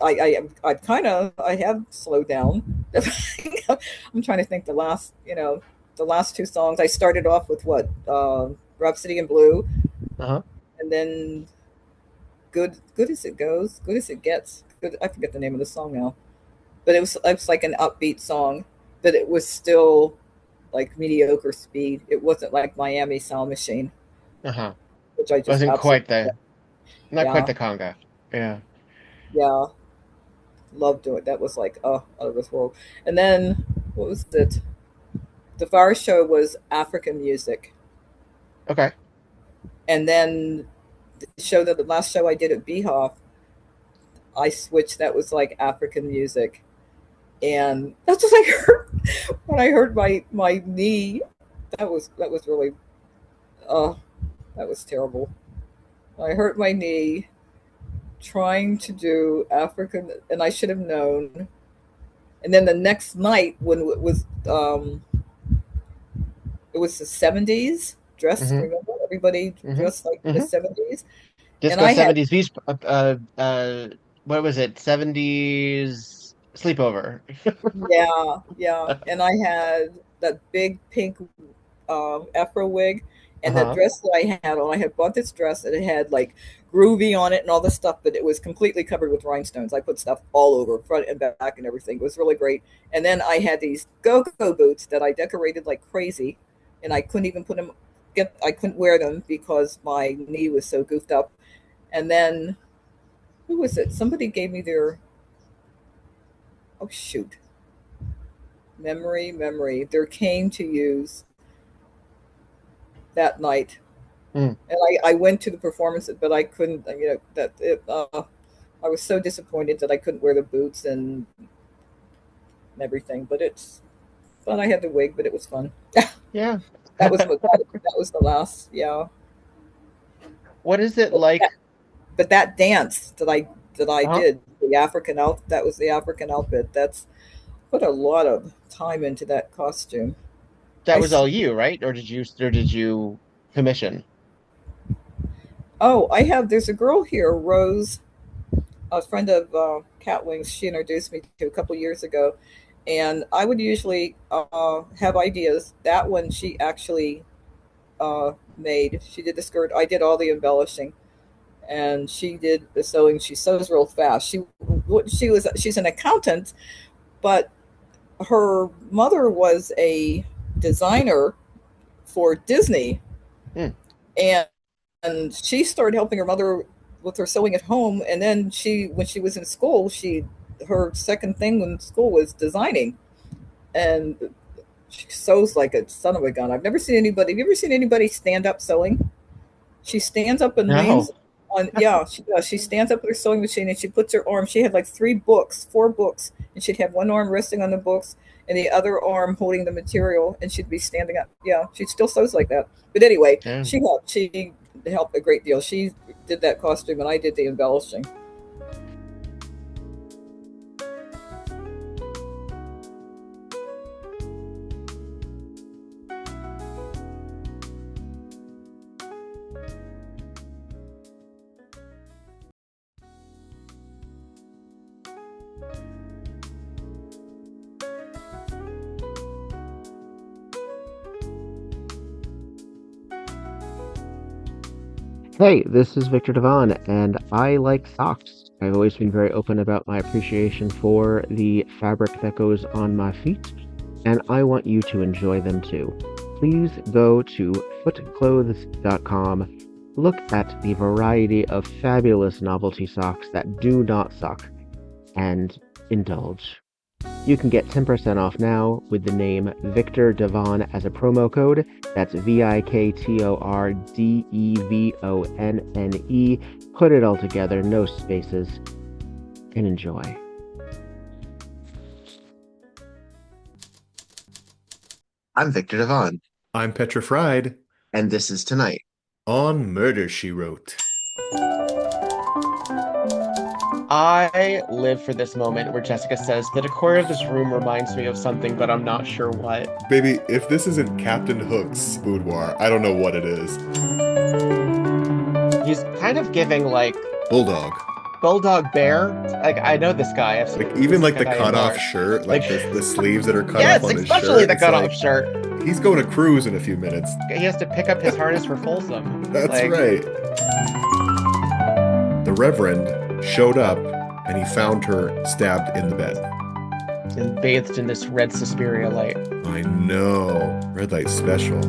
I kind of, I have slowed down. I'm trying to think the last two songs. I started off with what, Rhapsody in Blue, Uh-huh. and then good as it goes, good as it gets. Good, I forget the name of the song now, but it was like an upbeat song, but it was still like mediocre speed. It wasn't like Miami Sound Machine, Uh-huh. which I just Wasn't quite absolutely, not quite yeah, the conga. Yeah. yeah, loved doing it. That was like, oh, out of this world. And then what was it? The Fire Show was African music, Okay. and then the last show I did at Beehoff, I switched. That was like African music, and that's what I heard when I heard my knee. That was really, uh that was terrible. I hurt my knee trying to do African, and I should have known. And then the next night, when it was the 70s dress. Hmm. Remember, everybody Hmm. dressed like the Hmm. 70s, and Disco I had, 70s beach what was it? 70s sleepover. yeah, yeah, and I had that big pink Afro wig, And the dress that I had on, I had bought this dress and it had like groovy on it and all this stuff, but it was completely covered with rhinestones. I put stuff all over, front and back and everything. It was really great. And then I had these go-go boots that I decorated like crazy, and I couldn't even I couldn't wear them because my knee was so goofed up. And then, who was it? Somebody gave me their, oh shoot, memory, their cane to use that night. And I went to the performance, but I couldn't, I was so disappointed that I couldn't wear the boots and everything, but it's fun. I had the wig, but it was fun. Yeah. That was the last, yeah. What is it like? But that dance that I did, that was the African outfit. That's put a lot of time into that costume. That was all you, right? Or did you commission? Oh, there's a girl here, Rose, a friend of Cat Wings. She introduced me to a couple years ago, and I would usually have ideas. That one she actually made. She did the skirt. I did all the embellishing, and she did the sewing. She sews real fast. She's an accountant, but her mother was a designer for Disney, and she started helping her mother with her sewing at home. And then when she was in school, her second thing in school was designing, and she sews like a son of a gun. I've never seen anybody. Have you ever seen anybody stand up sewing? She stands up and leans on. Yeah, she does. She stands up with her sewing machine and she puts her arm. She had like 4 books, and she'd have one arm resting on the books and the other arm holding the material, and she'd be standing up. Yeah, she still sews like that. But anyway, she helped a great deal. She did that costume and I did the embellishing. Hey, this is Victor Devon, and I like socks. I've always been very open about my appreciation for the fabric that goes on my feet, and I want you to enjoy them too. Please go to footclothes.com, look at the variety of fabulous novelty socks that do not suck, and indulge. You can get 10% off now with the name Victor Devon as a promo code. That's VIKTORDEVONNE. Put it all together, no spaces, and enjoy. I'm Victor Devon. I'm Petra Fried. And this is Tonight on Murder, She Wrote. I live for this moment where Jessica says, the decor of this room reminds me of something, but I'm not sure what. Baby, if this isn't Captain Hook's boudoir, I don't know what it is. He's kind of giving, like... Bulldog bear? Like, I know this guy. Like, even like the cut-off shirt, like the sleeves that are cut off on his shirt. Yes, especially the cut-off shirt. He's going to cruise in a few minutes. He has to pick up his harness for Folsom. That's right. The Reverend showed up and he found her stabbed in the bed. And bathed in this red Suspiria light. I know. Red light special.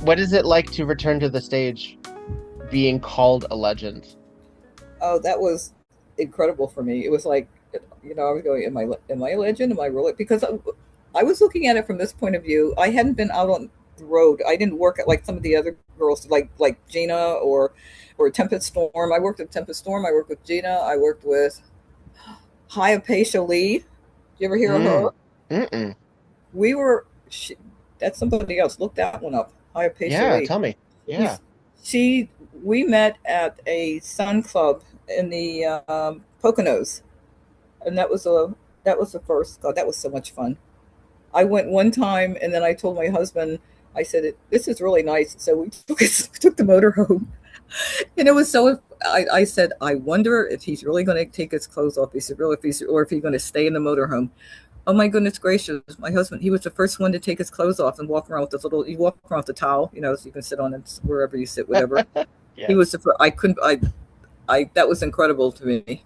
What is it like to return to the stage being called a legend? Oh, that was incredible for me. It was like, I was going, am I a legend? Am I really? Because I was looking at it from this point of view. I hadn't been out on the road. I didn't work at like some of the other girls, like Gina or Tempest Storm. I worked with Tempest Storm. I worked with Gina. I worked with Hyapatia Lee. Did you ever hear of her? Mm-mm. That's somebody else. Look that one up. Yeah, tell me. Yeah. We met at a Sun Club in the Poconos, and that was the first. God, that was so much fun. I went one time, and then I told my husband, I said, "This is really nice." So we took the motor home, and it was so. I said, "I wonder if he's really going to take his clothes off. Is it really if he's or if he's going to stay in the motorhome." Oh my goodness gracious! My husband, he was the first one to take his clothes off and walk around with this little. You walk around with the towel, so you can sit on it wherever you sit, whatever. He Yes. was the first. I couldn't. I. That was incredible to me.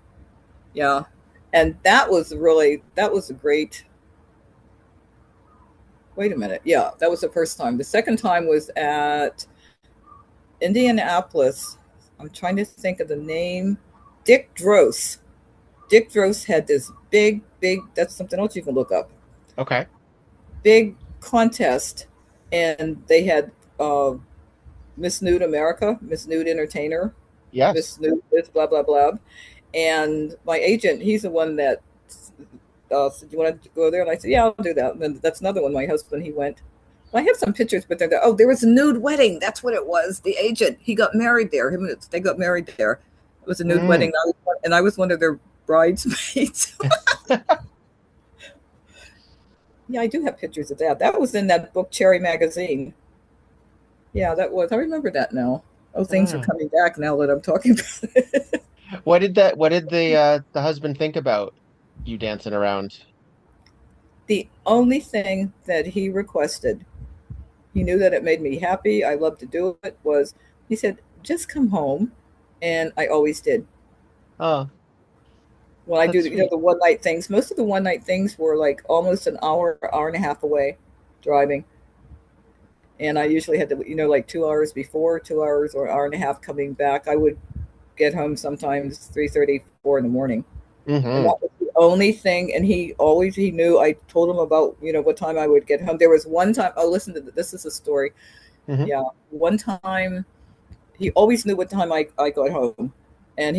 Yeah, and that was a great. Wait a minute. Yeah, that was the first time. The second time was at Indianapolis. I'm trying to think of the name. Dick Dross. Dick Dross had this big. That's something else you can look up. Okay. Big contest, and they had Miss Nude America, Miss Nude Entertainer, Yes. Miss Nude, this blah blah blah. And my agent, he's the one that said, "You want to go there?" And I said, "Yeah, I'll do that." And then that's another one. My husband, he went. I have some pictures, but there was a nude wedding. That's what it was. The agent, he got married there. They got married there. It was a nude wedding, and I was one of their bridesmaids. Yeah, I do have pictures of that. That was in that book, Cherry Magazine. Yeah, that was. I remember that now. Oh, things are Ah. coming back now that I'm talking about it. What did the husband think about you dancing around? The only thing that he requested, he knew that it made me happy. I loved to do it. Was he said, "Just come home," and I always did. Oh, When I do, that's sweet. the one night things. Most of the one night things were like almost an hour and a half away, driving, and I usually had to, like 2 hours before, 2 hours or an hour and a half coming back. I would get home sometimes 3:30, 4 in the morning. And Mm-hmm. that was the only thing. And he knew. I told him about what time I would get home. There was one time. Oh, listen to this. This is a story. Mm-hmm. Yeah, one time he always knew what time I got home, and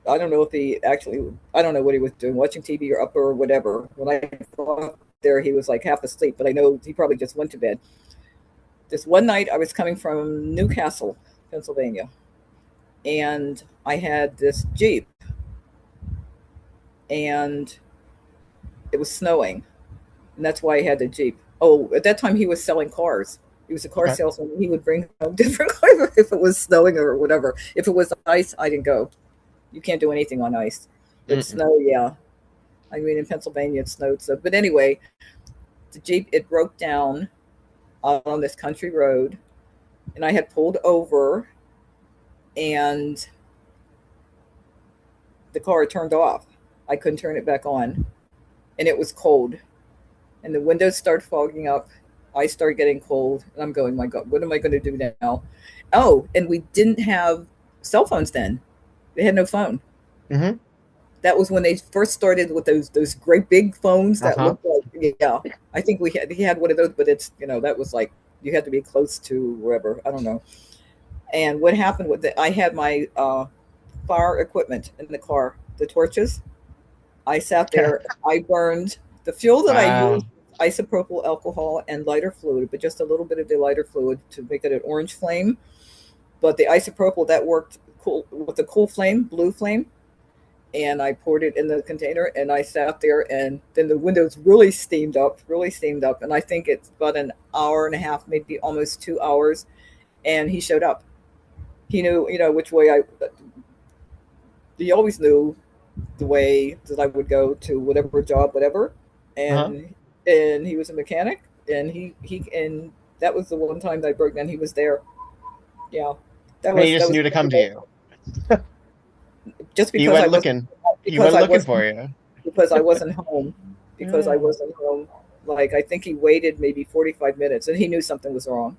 I don't know if he actually, I don't know what he was doing, watching TV or up or whatever. When I got there, he was like half asleep, but I know he probably just went to bed. This one night, I was coming from Newcastle, Pennsylvania, and I had this Jeep, and it was snowing, and that's why I had the Jeep. Oh, at that time he was selling cars. He was a car Okay. salesman. He would bring home different cars if it was snowing or whatever. If it was ice, I didn't go. You can't do anything on ice. But Mm-mm. snow, yeah. I mean, in Pennsylvania it snowed. So, but anyway, the Jeep, it broke down on this country road, and I had pulled over, and the car turned off. I couldn't turn it back on, and it was cold, and the windows started fogging up. I started getting cold, and I'm going, my God, what am I going to do now? Oh, and we didn't have cell phones then. They had no phone. Mm-hmm. That was when they first started with those great big phones that Uh-huh. looked like, yeah. I think he had one of those, but it's that was like you had to be close to wherever, I don't know. And what happened with it? I had my fire equipment in the car, the torches. I sat there. I burned the fuel that I used, Wow. isopropyl alcohol and lighter fluid, but just a little bit of the lighter fluid to make it an orange flame. But the isopropyl that worked cool with the cool flame, blue flame, and I poured it in the container, and I sat there, and then the windows really steamed up. And I think it's about an hour and a half, maybe almost 2 hours. And he showed up. He knew, which way he always knew the way that I would go to whatever job, whatever. Uh-huh. And he was a mechanic, and and that was the one time that I broke down. He was there. Yeah. That And he was, that just was knew to come to you. just He because I went was, looking. He because went I looking was for you. because I wasn't home. Because I Yeah. wasn't home. Like I think he waited maybe 45 minutes, and he knew something was wrong,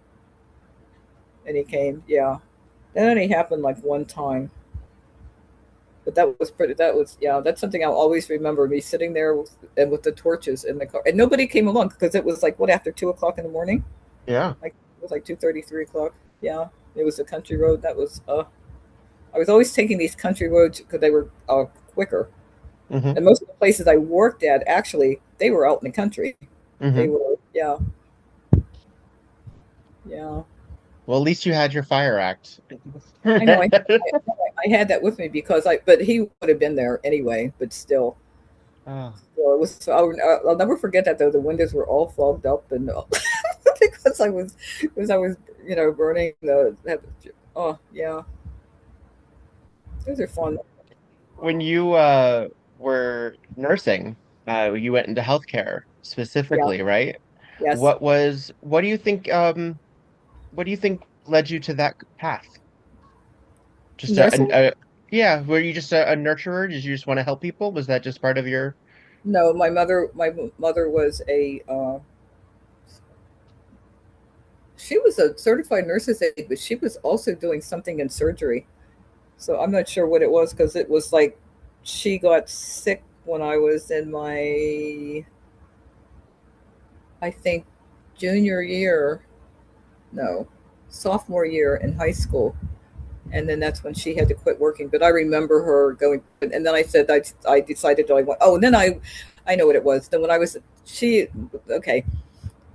and he came. Yeah, that only happened like one time, but that was pretty. That was, yeah. That's something I'll always remember. Me sitting there with the torches in the car, and nobody came along because it was like what, after 2 o'clock in the morning. Yeah. Like it was like 2:30, 3 o'clock. Yeah, it was a country road. That was. I was always taking these country roads because they were quicker. Mm-hmm. And most of the places I worked at, actually, they were out in the country. They Mm-hmm. were, yeah, yeah. Well, at least you had your fire act. I know. I I had that with me because but he would have been there anyway, but still. Oh, So it was, I'll never forget that though. The windows were all fogged up and because I was, burning oh yeah, those are fun. when you were nursing, you went into healthcare Yeah. specifically, right? Yes. What do you think led you to that path? Just Nursing? yeah, were you just a nurturer? Did you just want to help people? Was that just part of your No, my mother was she was a certified nurse's aide, but she was also doing something in surgery. So I'm not sure what it was because it was like she got sick when I was in my, I think, junior year, no, sophomore year in high school. And then that's when she had to quit working. But I remember her going, and then I said, I decided I want, oh, and then I know what it was. Then when I was, okay,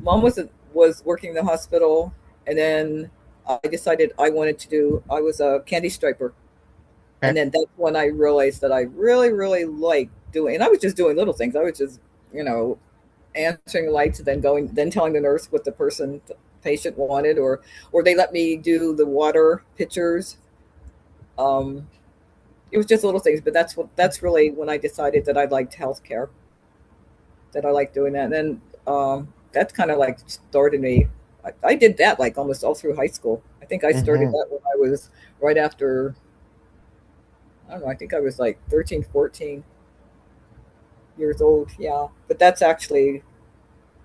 mom was working in the hospital. And then I decided I was a candy striper. And okay? then that's when I realized that I really, really liked doing, and I was just doing little things. I was just, you know, answering lights, and then telling the nurse what patient wanted, or they let me do the water pitchers. Um, it was just little things, but that's really when I decided that I liked healthcare, that I liked doing that. And then that's kind of like started me. I did that like almost all through high school. I think I started Hmm. that when I was right after, I don't know, I think I was like 13, 14 years old. Yeah. But that's actually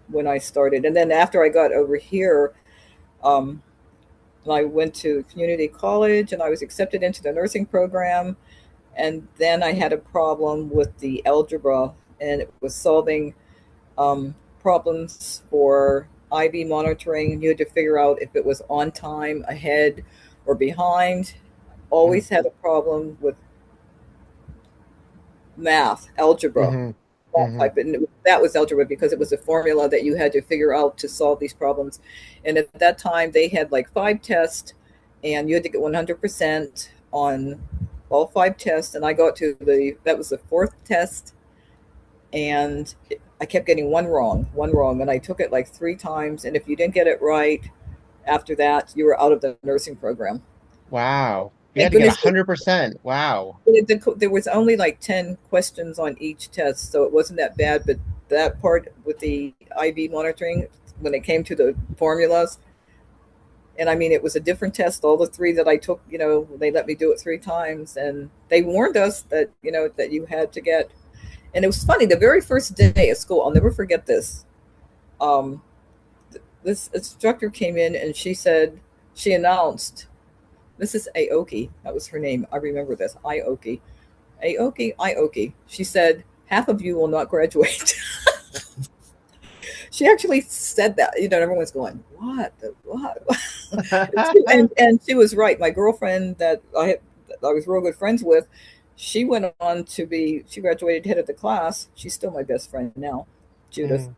when I started. And then after I got over here, um, I went to community college and I was accepted into the nursing program. And then I had a problem with the algebra, and it was solving problems for IV monitoring. You had to figure out if it was on time, ahead, or behind. Always had a problem with math, algebra, Hmm. that Hmm. type. And that was algebra because it was a formula that you had to figure out to solve these problems. And at that time, they had like 5 tests, and you had to get 100% on all 5 tests. And I got to that was the fourth test, and I kept getting one wrong. And I took it like 3 times. And if you didn't get it right after that, you were out of the nursing program. Wow. You had Thank to get goodness 100%. Wow. there was only like 10 questions on each test, so it wasn't that bad. But that part with the IV monitoring, when it came to the formulas, and I mean, it was a different test. All the three that I took, they let me do it 3 times, and they warned us that, that you had to get. And it was funny, the very first day of school, I'll never forget this. Um, this instructor came in and she announced, Mrs. Aoki, that was her name. I remember this, Aoki. Aoki. She said, half of you will not graduate. She actually said that. Everyone's going, what? What? And she was right. My girlfriend that I was real good friends with, she went on she graduated head of the class. She's still my best friend now, Judith, Mm.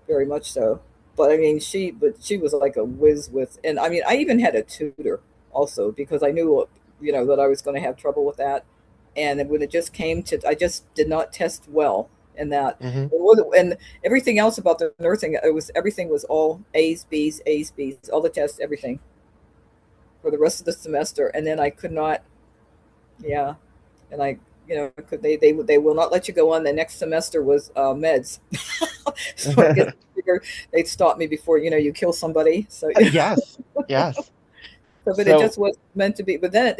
very much so. But I mean, she was like a whiz with, and I mean, I even had a tutor also because I knew, that I was going to have trouble with that. And when it just came to, I just did not test well in that. Hmm. And everything else about the nursing, everything was all A's, B's, all the tests, everything for the rest of the semester. And then I could not, yeah, and I, they will not let you go on. The next semester was meds, so I guess they'd stop me before you kill somebody. So, Yes. Yes. but it So just was meant to be. But then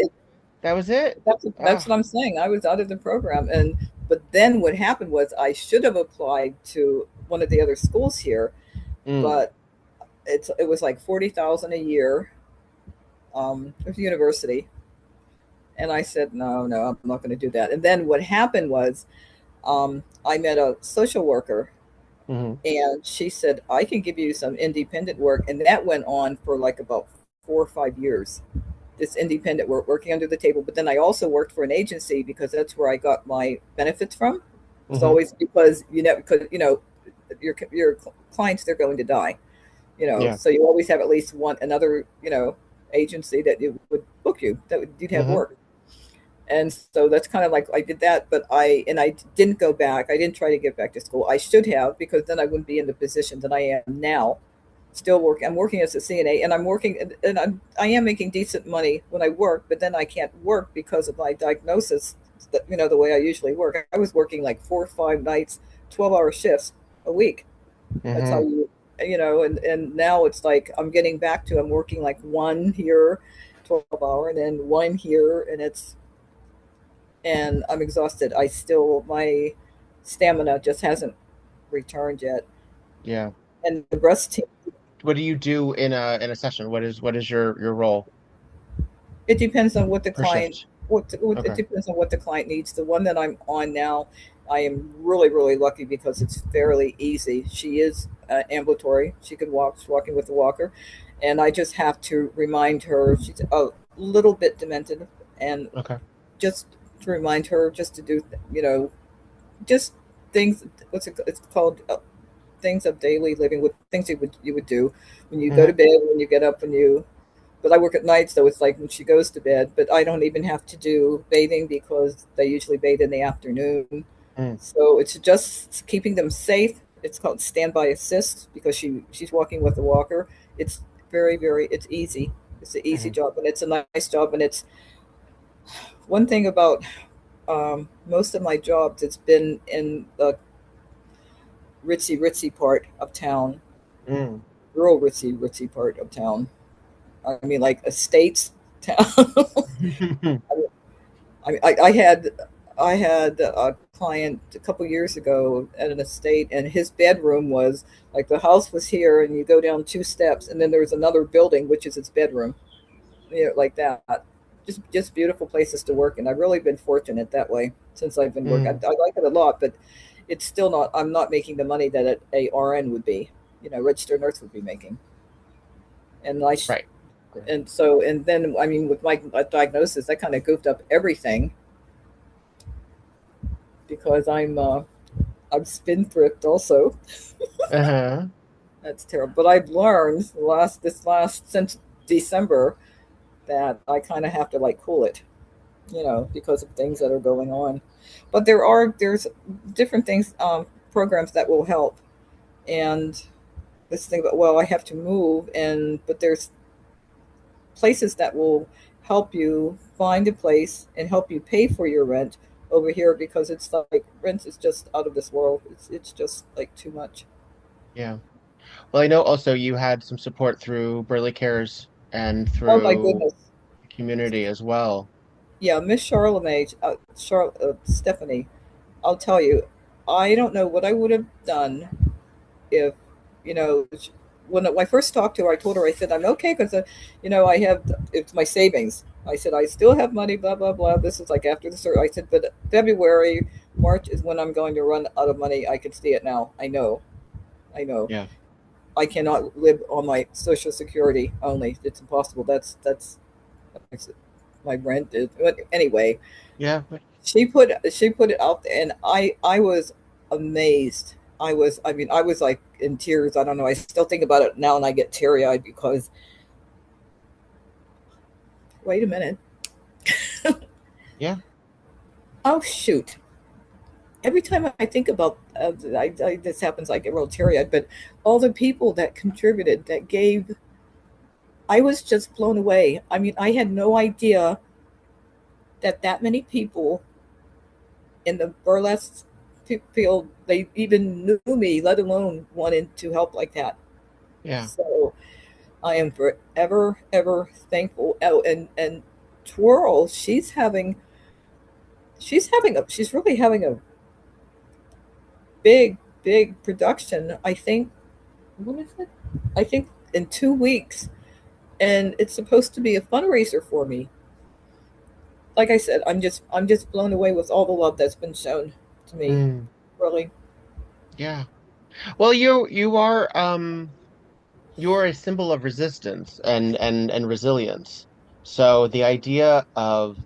that was it. that's what Ah. I'm saying. I was out of the program, and but then what happened was I should have applied to one of the other schools here, Mm. but it was like 40,000 a year. It was a university, and I said no, no, I'm not going to do that. And then what happened was I met a social worker, Hmm. and she said I can give you some independent work, and that went on for like about 4 or 5 years. This independent work, working under the table. But then I also worked for an agency because that's where I got my benefits from. It's Hmm. always because because your clients, they're going to die, Yeah. so you always have at least one another agency that you would book you, that you'd have Hmm. work. And so that's kind of like I did that, but I didn't go back. I didn't try to get back to school. I should have, because then I wouldn't be in the position that I am now. Still working. I'm working as a CNA, and I'm working, and I am making decent money when I work, but then I can't work because of my diagnosis. The way I usually work. I was working like 4 or 5 nights, 12-hour shifts a week. That's how Hmm. and now it's like I'm working like one here, 12 hour, and then one here, and I'm exhausted. My stamina just hasn't returned yet. Yeah. And the breast team, What do you do in a session? What is your role it depends on what the per client, shift? what it Okay. depends on what the client needs. The one that I'm on now, I am really, really lucky because it's fairly easy. She is ambulatory. She can walk, she's walking with a walker. And I just have to remind her she's a little bit demented, and Okay. just to remind her just to do, just things, it's called things of daily living, with things you would do when you go to Hmm. bed, when you get up, when you. But I work at night, so it's like when she goes to bed. But I don't even have to do bathing because they usually bathe in the afternoon. Mm. So it's just keeping them safe. It's called standby assist because she's walking with a walker. It's very, very, it's easy. It's an easy Hmm. job, and it's a nice job. And it's one thing about most of my jobs. It's been in the ritzy ritzy part of town, Mm. rural ritzy ritzy part of town. I mean, like estates town. I had a client a couple years ago at an estate, and his bedroom was like the house was here, and you go down 2 steps, and then there's another building which is its bedroom, like that. Just beautiful places to work, and I've really been fortunate that way since I've been working. Mm. I like it a lot, but it's still not. I'm not making the money that a RN would be, registered nurse would be making, and Right. Right. and then I mean with my diagnosis, that kind of goofed up everything because I'm spendthrift also. Uh-huh. That's terrible. But I've learned this last since December that I kind of have to like cool it, because of things that are going on. But there's different things, programs that will help. And this thing about, well, I have to move, but there's places that will help you find a place and help you pay for your rent over here, because it's like rent is just out of this world. It's just like too much. Yeah. Well, I know also you had some support through Burley Cares and Oh my through goodness. the community as well. Yeah, Miss Charlemagne, Stephanie, I'll tell you, I don't know what I would have done if, you know, when I first talked to her, I told her, I said, I'm okay because, I have, it's my savings. I said, I still have money, blah, blah, blah. This is like after the surgery. I said, but February, March is when I'm going to run out of money. I can see it now. I know. I know. Yeah. I cannot live on my Social Security only. It's impossible. That's my rent is. But anyway, Yeah. she put it out there, and I was amazed. I was like in tears. I don't know. I still think about it now, and I get teary eyed because wait a minute. Yeah. Oh shoot! Every time I think about this happens, I get real teary eyed. But all the people that contributed, that gave, I was just blown away. I mean, I had no idea that many people in the burlesque field, they even knew me, let alone wanted to help like that. Yeah. So I am forever, ever thankful. Oh, and Twirl, she's really having a big, big production. I think, what is it? I think in 2 weeks, and it's supposed to be a fundraiser for me. Like I said, I'm just blown away with all the love that's been shown to me. Mm. Really. Yeah. Well, you're a symbol of resistance and resilience. So the idea of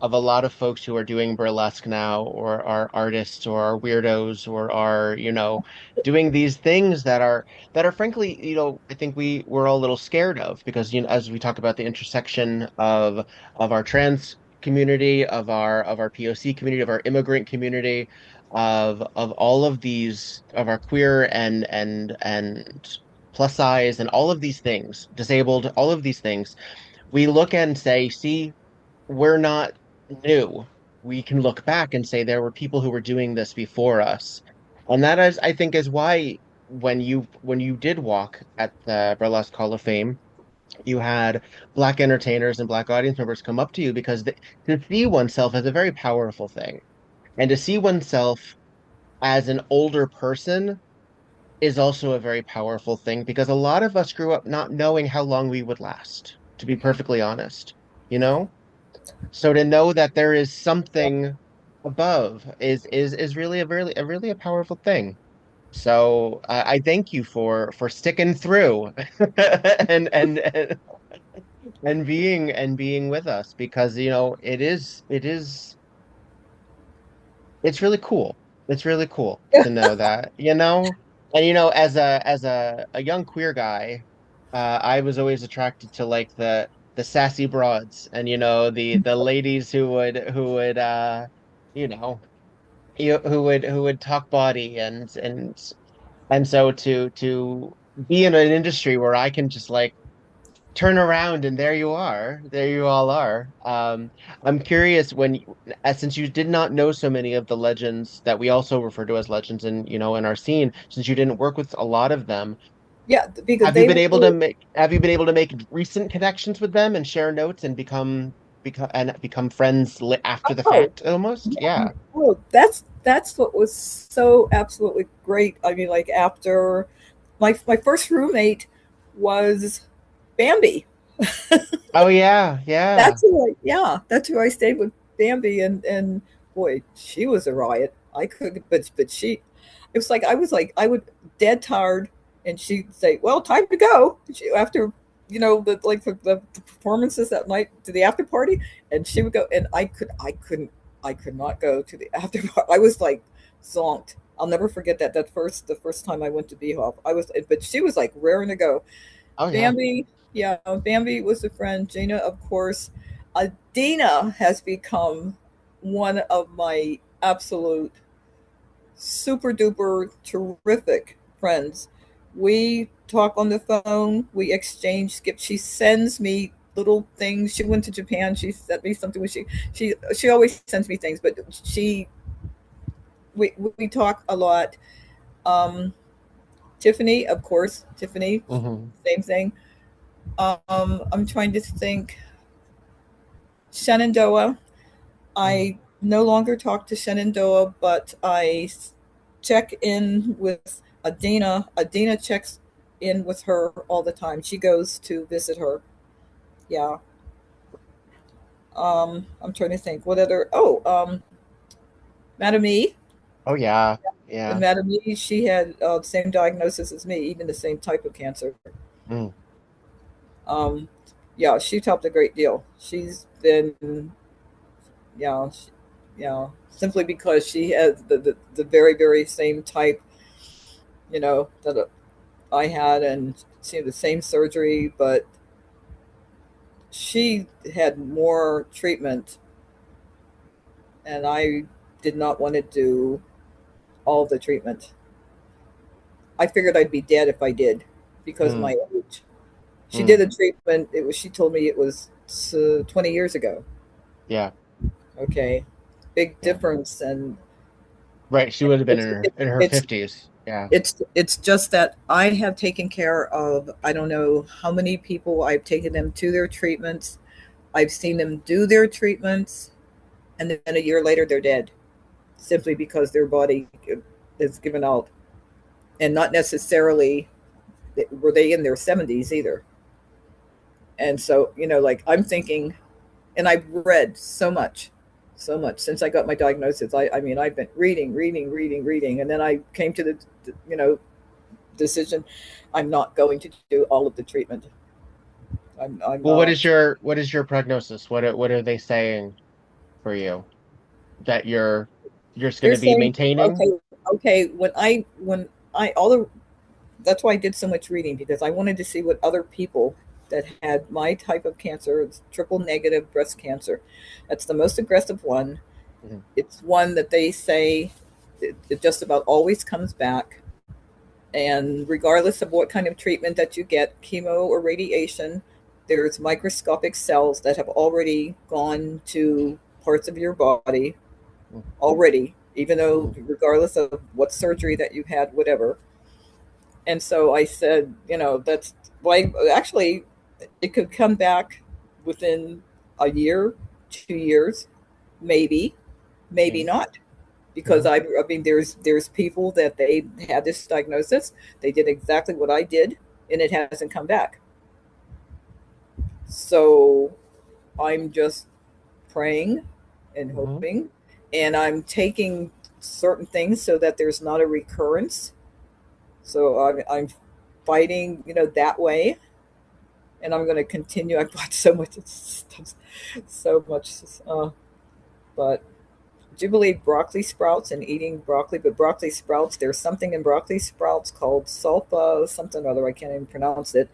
a lot of folks who are doing burlesque now or are artists or are weirdos or are, doing these things that are frankly, I think we're all a little scared of because, as we talk about the intersection of our trans community, of our POC community, of our immigrant community, of all of these, of our queer and plus size and all of these things, disabled, all of these things, we look and say, see, we're not new. We can look back and say there were people who were doing this before us. And that is, I think, is why when you did walk at the Burlesque Hall of Fame, you had Black entertainers and Black audience members come up to you because to see oneself as a very powerful thing, and to see oneself as an older person is also a very powerful thing because a lot of us grew up not knowing how long we would last, to be perfectly honest, you know? So to know that there is something above is really a powerful thing. So I thank you for sticking through and being with us because it's really cool. It's really cool to know that, and as a young queer guy, I was always attracted to like the sassy broads and the ladies you know who would talk body and so to be in an industry where I can just like turn around and there you all are. I'm curious since you did not know so many of the legends that we also refer to as legends in our scene, since you didn't work with a lot of them, Yeah, because have you they been able were. to make recent connections with them and share notes and become friends after the Oh, fact almost? yeah. Yeah. Oh, that's what was so absolutely great. I mean, like after my first roommate was Bambi. Oh yeah, yeah. That's who I stayed with, Bambi, and boy, she was a riot. I could, but it was like I would dead tired, and she'd say, "Well, time to go." After the performances that night to the after party, and she would go, and I could not go to the after party. I was like zonked. I'll never forget the first time I went to B-Hop. But she was like raring to go. Oh yeah. Bambi, yeah, Bambi was a friend. Gina, of course. Dina has become one of my absolute super duper terrific friends. We talk on the phone. We exchange skips. She sends me little things. She went to Japan. She sent me something. She always sends me things, but we talk a lot. Um, Tiffany, of course, Tiffany, Hmm. same thing. I'm trying to think. Shenandoah. I no longer talk to Shenandoah, but I check in with Adina. Adina checks in with her all the time. She goes to visit her. Yeah. I'm trying to think. What other? Oh, Madame E. Oh yeah. Yeah. Madame E. She had the same diagnosis as me, even the same type of cancer. Mm. Um, yeah, she's helped a great deal. She's been, yeah, simply because she has the very, very same type, that I had, and she had the same surgery, but she had more treatment, and I did not want to do all the treatment. I figured I'd be dead if I did because of Mm. my age. She did Mm. a treatment. She told me it was 20 years ago. Yeah. Okay. Big Yeah. difference. And Right. She would have been it's, in her it's, in her it's 50s. Yeah. it's just that I have taken care of, I don't know how many people. I've taken them to their treatments. I've seen them do their treatments, and then a year later they're dead, simply because their body is given out, and not necessarily were they in their 70s either. And so, like I'm thinking, and I've read so much since I got my diagnosis. I mean, I've been reading, and then I came to the decision. I'm not going to do all of the treatment. I'm Well, not. what is your prognosis? What are they saying for you that you're just going They're to be saying, maintaining? okay. When I all the That's why I did so much reading, because I wanted to see what other people that had my type of cancer. It's triple negative breast cancer. That's the most aggressive one. Mhm. It's one that they say it just about always comes back. And regardless of what kind of treatment that you get, chemo or radiation, there's microscopic cells that have already gone to parts of your body already, even though regardless of what surgery that you had, whatever. And so I said, that's why actually it could come back within a year, 2 years, maybe, maybe not. Because I mean, there's people that they had this diagnosis, they did exactly what I did, and it hasn't come back. So I'm just praying and hoping, and I'm taking certain things so that there's not a recurrence. So I'm fighting, that way, and I'm going to continue. I bought so much stuff, so much, but do you believe broccoli sprouts and eating broccoli? But broccoli sprouts, there's something in broccoli sprouts called sulfa, something or other, I can't even pronounce it,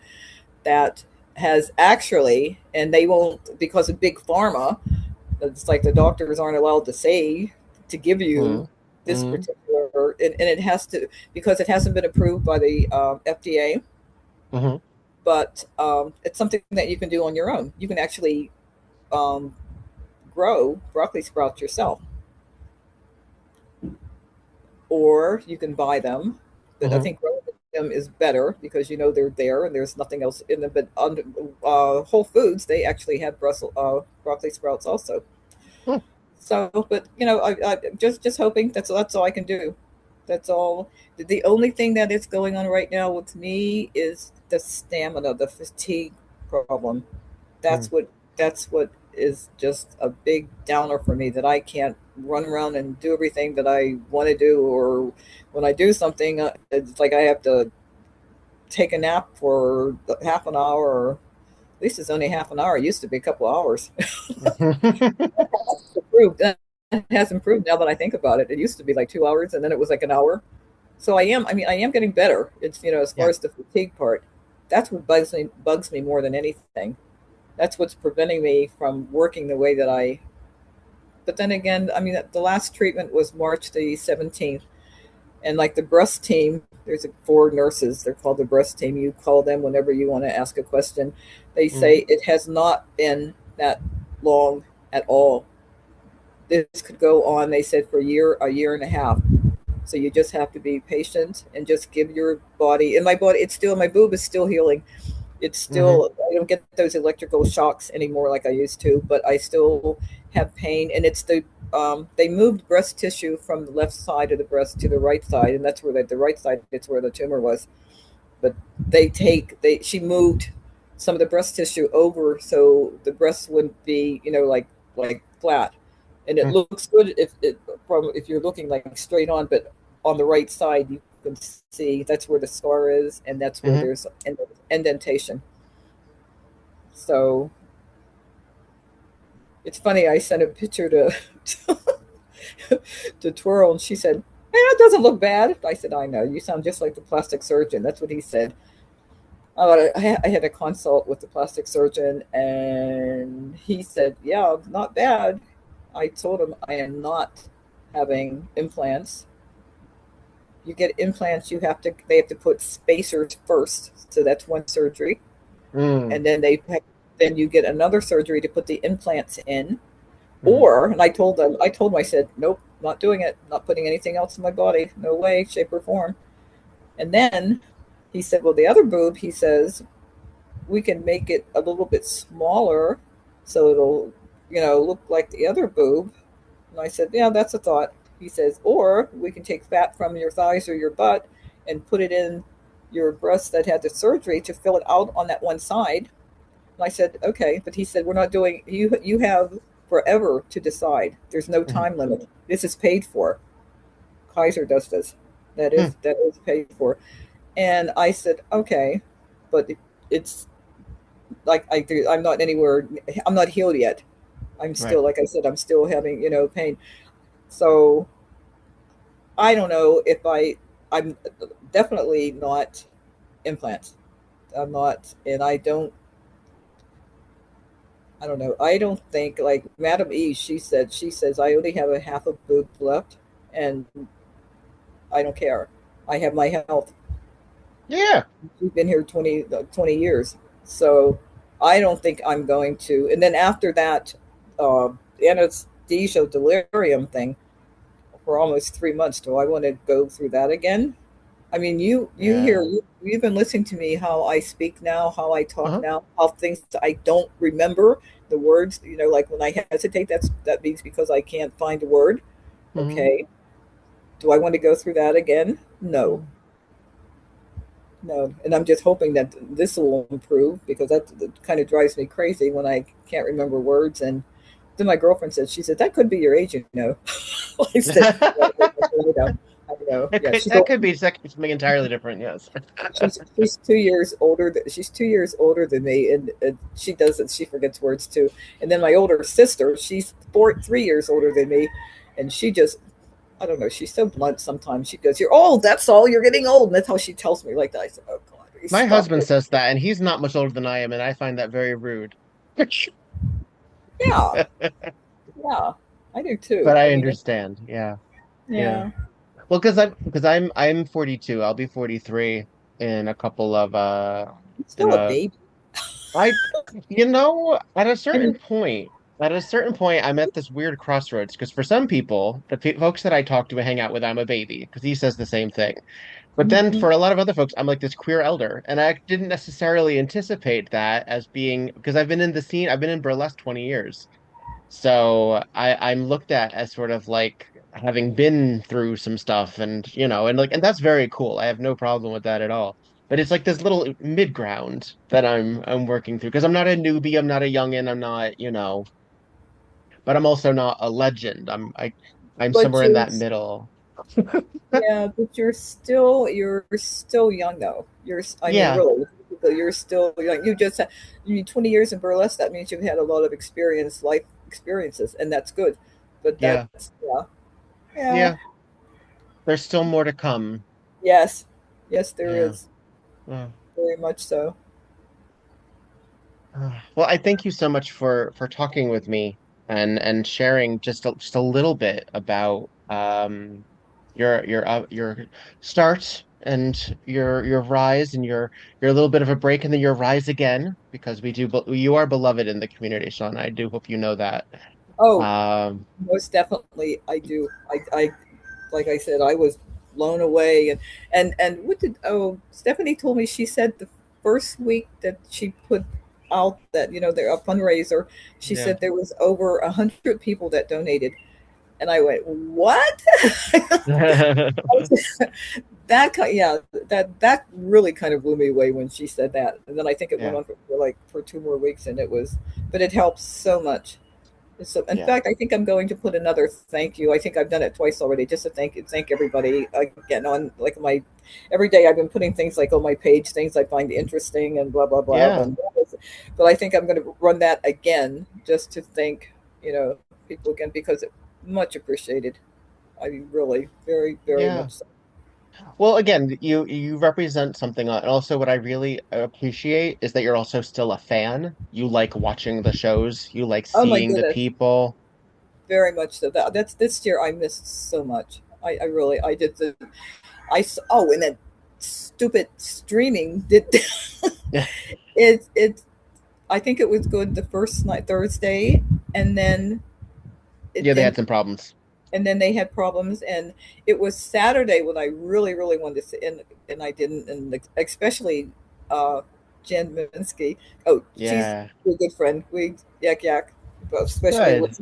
that has actually, and they won't, because of big pharma, it's like the doctors aren't allowed to say, to give you this particular, and it has to, because it hasn't been approved by the FDA, but it's something that you can do on your own. You can actually um, grow broccoli sprouts yourself, or you can buy them. But I think growing them is better because they're there and there's nothing else in them. But on Whole Foods, they actually have broccoli sprouts also. So, but I just hoping that's all I can do. That's all. The only thing that is going on right now with me is the stamina, the fatigue problem. That's what is just a big downer for me, that I can't run around and do everything that I want to do, or when I do something, it's like I have to take a nap for half an hour, or at least it's only half an hour. It used to be a couple of hours. Improved. It has improved now that I think about it. It used to be like 2 hours, and then it was like an hour. So I am getting better. It's, as far as the fatigue part, that's what bugs me more than anything. That's what's preventing me from working the way that I. But then again, I mean, the last treatment was March the 17th, and like the breast team, there's 4 nurses. They're called the breast team. You call them whenever you want to ask a question. They say it has not been that long at all. This could go on, they said, for a year and a half. So you just have to be patient and just give your body. And my body, it's still, my boob is still healing. It's still, I don't get those electrical shocks anymore like I used to, but I still have pain. And it's they moved breast tissue from the left side of the breast to the right side. And that's where the right side, it's where the tumor was. But she moved some of the breast tissue over so the breast wouldn't be, like flat. And it looks good if you're looking like straight on, but on the right side you can see that's where the scar is, and that's where there's indentation. So it's funny. I sent a picture to Twirl, and she said, "Hey, that doesn't look bad." I said, "I know. You sound just like the plastic surgeon." That's what he said. I had a consult with the plastic surgeon, and he said, "Yeah, not bad." I told him I am not having implants. You get implants, they have to put spacers first, so that's one surgery, and then you get another surgery to put the implants in. And I told him, I said, nope, not doing it, not putting anything else in my body, no way, shape, or form. And then he said, well, the other boob, he says, we can make it a little bit smaller so it'll, look like the other boob. And I said, yeah, that's a thought. He says, or we can take fat from your thighs or your butt and put it in your breast that had the surgery to fill it out on that one side. And I said, okay. But he said, we're not doing, you have forever to decide. There's no time limit. This is paid for. Kaiser does this. That is paid for. And I said, okay, but it's like I'm not anywhere. I'm not healed yet. I'm still, like I said, I'm still having, pain. So I don't know if I'm definitely not implants. I'm not, and I don't I don't know. I don't think like Madam E. She says I only have a half a boob left, and I don't care. I have my health. Yeah. She's been here 20 years, so I don't think I'm going to. And then after that, anesthesia delirium thing for almost 3 months. Do I want to go through that again? I mean, Yeah. you've been listening to me how I speak now, how I talk Uh-huh. now, how things I don't remember the words. Like when I hesitate, that means because I can't find a word. Hmm. Okay, do I want to go through that again? No, no. And I'm just hoping that this will improve because that kind of drives me crazy when I can't remember words. And then my girlfriend said, she said that could be your age. I said, yeah, I know, I know. Yeah, That could be something entirely different, yes. she's 2 years older. She's 2 years older than me, and she does it. She forgets words too. And then my older sister, she's 3 years older than me, and she just, I don't know. She's so blunt sometimes. She goes, "You're old. That's all. You're getting old." And that's how she tells me like that. I said, "Oh God, My stop husband it." says that, and he's not much older than I am, and I find that very rude. Yeah, yeah, I do But too. I I mean, understand. Yeah. Yeah. yeah, Well, because I'm 42. I'll be 43 in a couple of I'm in still a a baby. I at a I mean, certain point I'm at this weird crossroads because for some people, the folks that I talk to and hang out with, I'm a baby because he says the same thing. But then mhm. for a lot of other folks, I'm like this queer elder, and I didn't necessarily anticipate that as being because I've been in the scene, I've been in burlesque 20 years. So I'm looked at as sort of like having been through some stuff and that's very cool. I have no problem with that at all. But it's like this little mid ground that I'm working through because I'm not a newbie, I'm not a youngin, I'm not, but I'm also not a legend. I'm But somewhere in you're that middle. Yeah, but you're still young though. I mean, Yeah, really, you're still young. You mean 20 years in burlesque. That means you've had a lot of life experiences, and that's good. But yeah, yeah, yeah, yeah. There's still more to come. yes, yes, there Yeah. is Uh, very much so. well, I thank you so much for talking with me and sharing just a little bit about your start and your rise and your little bit of a break and then your rise again because you are beloved in the community, Sean. I do hope you know that. Oh, Um, most definitely, I do. I like I said, I was blown away, and what did Stephanie told me? She said the first week that she put out that they're a fundraiser, she yeah. said there was over 100 people that donated, and I went, what? Yeah, that really kind of blew me away when she said that, and then I think it went Yeah, on for 2 more weeks, and but it helps so much. So, in yeah, fact, I think I'm going to put another thank you. I think I've done it twice already, just to thank everybody again on like my every day. I've been putting things like on my page, things I find interesting, and blah blah blah. yeah. But I think I'm going to run that again, just to thank people again because it much appreciated. I mean, really, very very Yeah. much so. Well, again, you represent something, and also what I really appreciate is that you're also still a fan. You like watching the shows, you like Oh my seeing the goodness, people. very much so. That's this year. I missed so much. I really I did the oh, and then stupid streaming did Yeah, it I think it was good the first night Thursday, and then it yeah, they had and some problems. and then they had problems, and it was Saturday when I really really wanted to see, and I didn't, and especially uh Jen Minsky. Oh, she's Yeah, a good friend. We yak, but especially good. with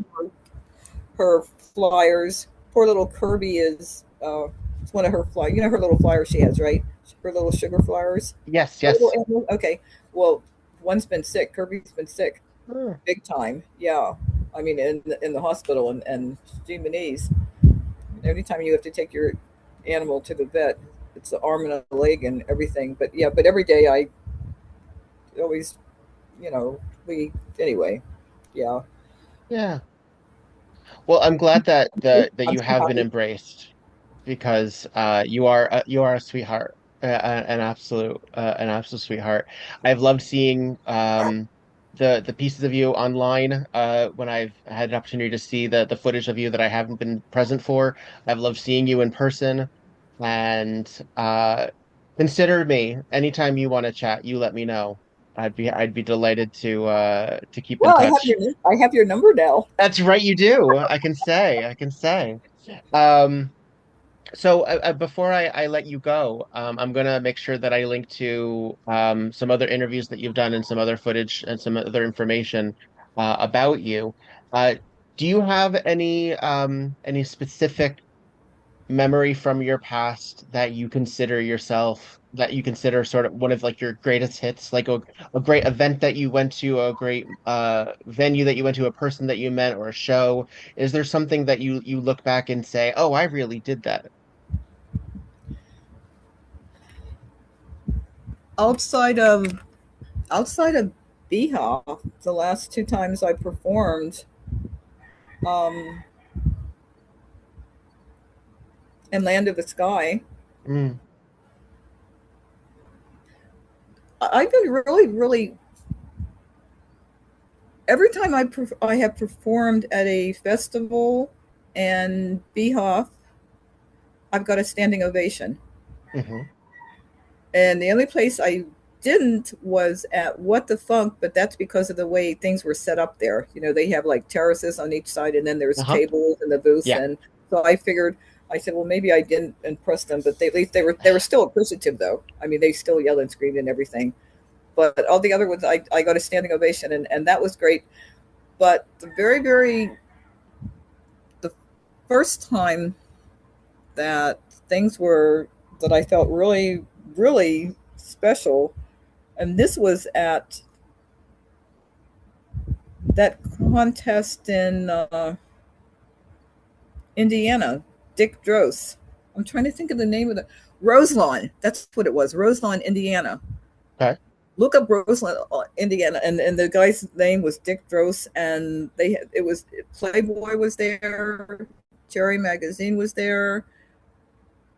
her flyers. Poor little Kirby is it's one of her flyers. You know her little flyers she has, right? Her little sugar flyers. Yes, Her little yes. animal. Okay. Well, one's been sick. Kirby's been sick, Hmm. big time. Yeah. I mean, in the hospital, and Jimenez. Every time you have to take your animal to the vet, it's the arm and a leg and everything. But yeah, but every day I always, we anyway. Yeah. Yeah. Well, I'm glad that I'm you so have been happy. embraced because you are a sweetheart, an absolute sweetheart. I've loved seeing the pieces of you online when I've had an opportunity to see the footage of you that I haven't been present for. I've loved seeing you in person, and consider me anytime you want to chat. You let me know. I'd be delighted to keep in Well, touch. I have your number now. That's right, you do. I can say. Um, so before I let you go, I'm gonna make sure that I link to some other interviews that you've done and some other footage and some other information about you. Uh, do you have any specific memory from your past that you consider sort of one of like your greatest hits, like a great event that you went to, a great venue that you went to, a person that you met, or a show? Is there something that you look back and say, "Oh, I really did that"? Outside of outside of Beehaw, the last two times I performed, um, and Land of the Sky, Mm, I've been really every time I have performed at a festival and Beehaw, I've got a standing ovation. hmm. And the only place I didn't was at What the Funk, but that's because of the way things were set up there. You know, they have like terraces on each side, and then there's Uh-huh. tables in the booths. Yeah. And so I figured, I said, well, maybe I didn't impress them, but at least they were still appreciative, though. I mean, they still yelled and screamed and everything. But all the other ones, I got a standing ovation, and that was great. But the first time that things were that I felt really special, and this was at that contest in Indiana, Dick Dross. I'm trying to think of the name of the Roselawn. That's what it was, Roselawn, Indiana. Okay. Look up Roselawn, Indiana, and the guy's name was Dick Dross, and it was Playboy was there, Cherry Magazine was there.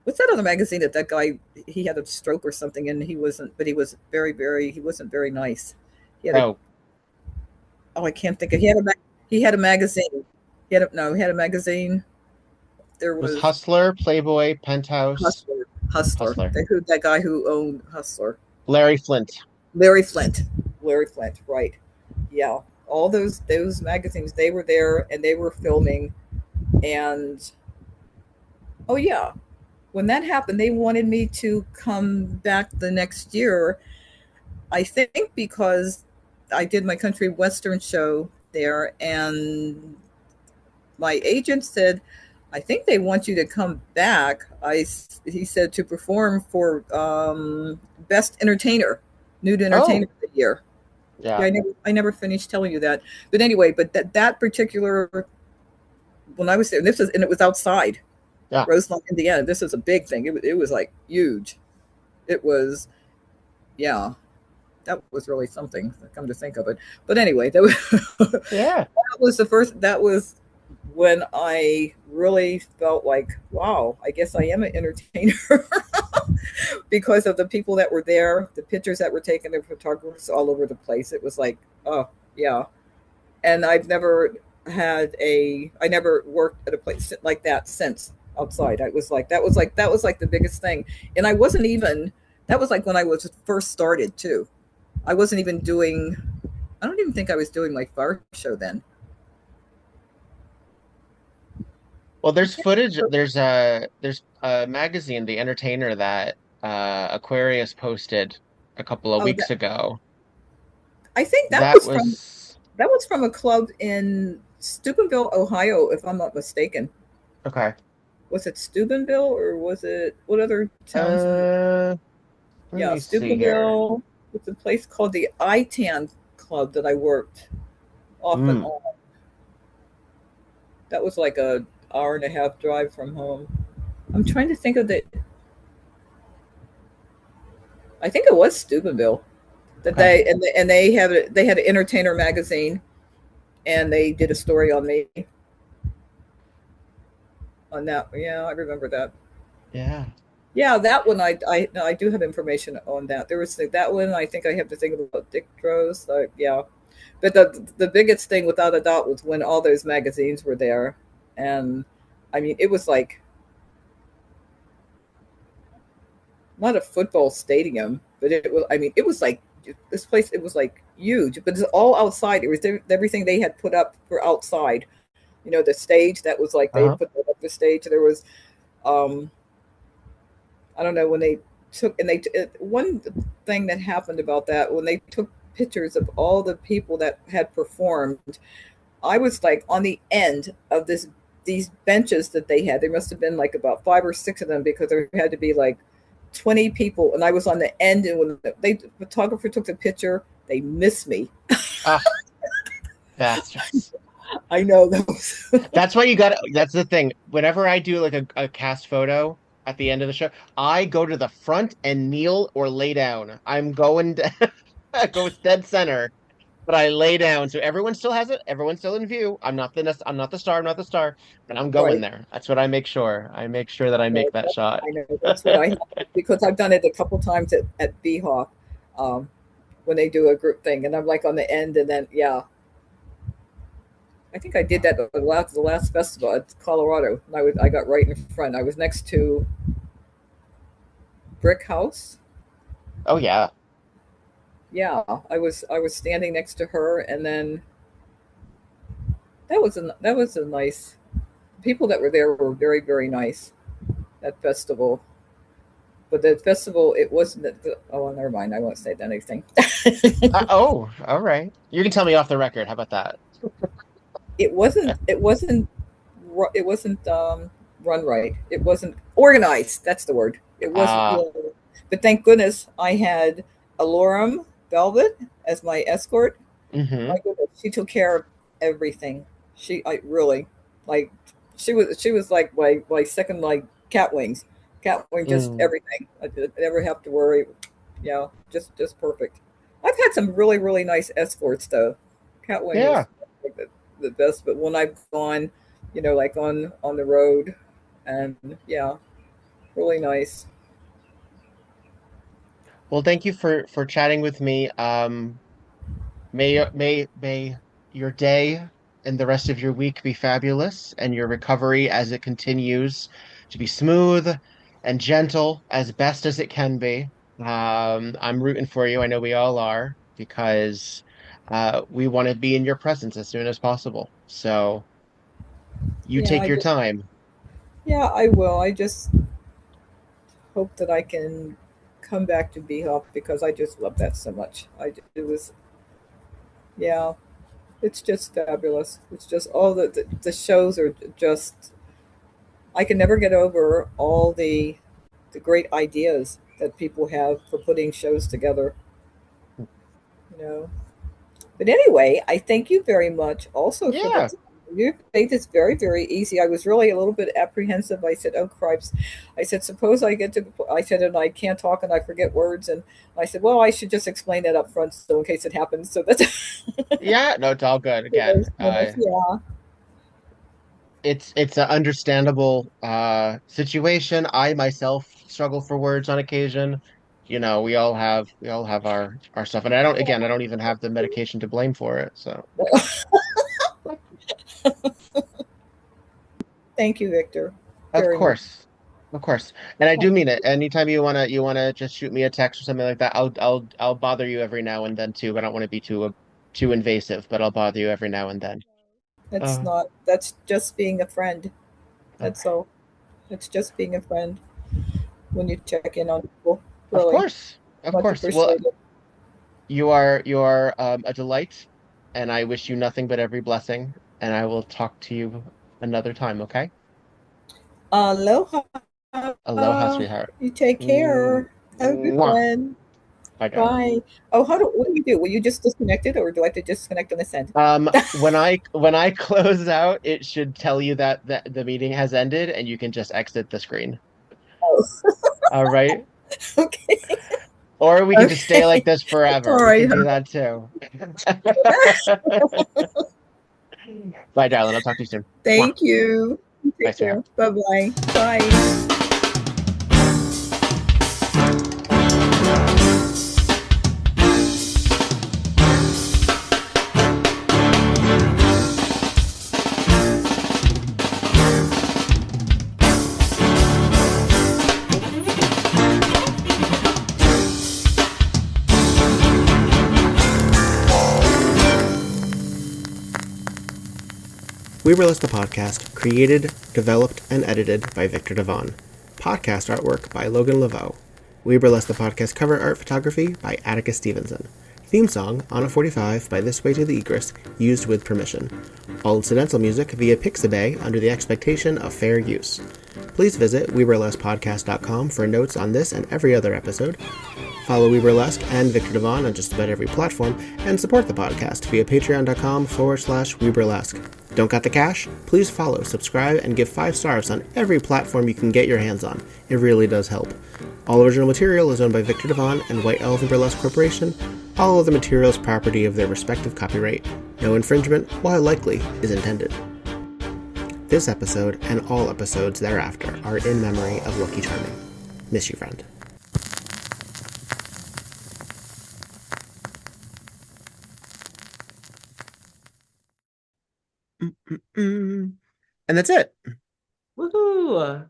What's that other magazine that guy he had a stroke or something and he wasn't, but he was he wasn't very nice. He had a Oh, oh I can't think of he had a magazine. He had a magazine. There was was Hustler, Playboy, Penthouse, Hustler. Hustler. That guy who owned Hustler. Larry Flint. Larry Flint. Larry Flint, right. Yeah. All those magazines, they were there and they were filming, and oh yeah. When that happened, they wanted me to come back the next year. I think because I did my country western show there, and my agent said, "I think they want you to come back." He said to perform for best entertainer, nude entertainer Oh, of the year. Yeah, yeah. I never finished telling you that, but anyway, but that particular when I was there, and it was outside Yeah. Roseland, Indiana. This is a big thing. It was like huge. It was, yeah, that was really something. Come to think of it, but anyway, Yeah. that was the first. That was when I really felt like, wow, I guess I am an entertainer because of the people that were there, the pictures that were taken, the photographers all over the place. It was like, oh yeah, and I never worked at a place like that since outside. I was like, that was like the biggest thing, and I wasn't even. That was like when I was first started too. I wasn't even doing. I don't even think I was doing my fire show then. Well, there's footage. There's a magazine, The Entertainer, that Aquarius posted a couple of Oh, weeks ago. I think That was that was from a club in Steubenville, Ohio, if I'm not mistaken. okay. Was it Steubenville or was it what other towns? Uh, Let Yeah, me see here. Steubenville. It's a place called the ITAN Club that I worked off and Hmm. on. That was like a hour and a half drive from home. I'm trying to think of the. I think it was Steubenville that Okay. they had an entertainer magazine and they did a story on me on that. Yeah, I remember that. Yeah. Yeah, that one I do have information on that. There was that one. I think I have to think about Dick Droz. Yeah, But the biggest thing, without a doubt, was when all those magazines were there, and I mean, it was like not a football stadium, but it was. I mean, it was like this place. It was like huge, but it's all outside. It was everything they had put up for outside. You know, the stage that was like they Uh-huh. put up the stage. There was, I don't know when they took and one thing that happened about that when they took pictures of all the people that had performed. I was like on the end of these benches that they had. There must have been like about 5 or 6 of them because there had to be like 20 people, and I was on the end. And when the photographer took the picture, they missed me. Ah, bastards. I know those. That's why that's the thing. Whenever I do like a cast photo at the end of the show, I go to the front and kneel or lay down. I'm going to I go dead center, but I lay down so everyone still has it. Everyone's still in view. I'm not the star. I'm not the star, but I'm going Right. there. That's what I make sure. I make sure that I make that shot. I know that's what I because I've done it a couple times at BHawk, when they do a group thing, and I'm like on the end, and then yeah, I think I did that the last festival at Colorado. And I got right in front. I was next to Brick House. Oh yeah. Yeah, I was standing next to her, and then that was a nice. People that were there were very, very nice. That festival, but the festival it wasn't. Oh, never mind. I won't say anything. Oh, all right. You can tell me off the record. How about that? It wasn't. It wasn't. It wasn't run right. It wasn't organized. That's the word. It wasn't. Ah, But thank goodness I had Alorum Velvet as my escort. mm-hmm. My goodness, she took care of everything. I really like. She was like my second like cat wings. Cat wing, just everything. I did never have to worry. Yeah, just perfect. I've had some really really nice escorts though. Cat wing Yeah. is like the best. But when I've gone, like on the road, and yeah, really nice. Well, thank you for chatting with me. May your day and the rest of your week be fabulous, and your recovery as it continues to be smooth and gentle as best as it can be. I'm rooting for you. I know we all are because we want to be in your presence as soon as possible. So you Yeah, take your time. yeah, I will. I just hope that I can come back to BHOP because I just love that so much. It was, yeah, it's just fabulous. It's just all the shows are just. I can never get over all the great ideas that people have for putting shows together. You know. But anyway, I thank you very much also for Yeah. the. You made this very, very easy. I was really a little bit apprehensive. I said, "Oh, cripes!" I said, "Suppose I get to." I said, "And I can't talk and I forget words." And I said, "Well, I should just explain that up front, so in case it happens." So that's Yeah, no, it's all good. Again, yeah, it's an understandable situation. I myself struggle for words on occasion. We all have our stuff, and I don't even have the medication to blame for it. So thank you, Victor, of very much. course, of course, and I do mean it. Anytime you wanna just shoot me a text or something like that, I'll bother you every now and then too. I don't want to be too invasive, but I'll bother you every now and then. That's Uh, not. That's just being a friend. all That's right. all. It's just being a friend when you check in on people. Of Really course, of much course. Well, appreciated. you are a delight, and I wish you nothing but every blessing. And I will talk to you another time. Okay? Aloha. Aloha, sweetheart. You take care. Have a good Mwah. one. Bye, darling. Bye. Oh, what do you do? Will you just disconnect it, or do I have to disconnect on this end? When I close out, it should tell you that the meeting has ended, and you can just exit the screen. Oh, All right? okay. Or we can just stay like Okay. this All forever. We right. can do that too. Bye, darling. I'll talk to you soon. Mwah. Thank you. Bye, Take care. sweetheart. Bye-bye. Bye. We Burlesque the Podcast, created, developed, and edited by Victor Devon. Podcast artwork by Logan Laveau. We Burlesque the Podcast cover art photography by Atticus Stevenson. Theme song, Anna 45 by This Way to the Egress, used with permission. All incidental music via Pixabay under the expectation of fair use. Please visit WeBurlesquePodcast.com for notes on this and every other episode. Follow We Burlesque and Victor Devon on just about every platform, and support the podcast via patreon.com/WeBurlesque. Don't got the cash? Please follow, subscribe, and give 5 stars on every platform you can get your hands on. It really does help. All original material is owned by Victor Devon and White Elephant Burlesque Corporation. All other materials property of their respective copyright. No infringement, while likely, is intended. This episode, and all episodes thereafter, are in memory of Lucky Charming. Miss you, friend. And that's it. Woohoo!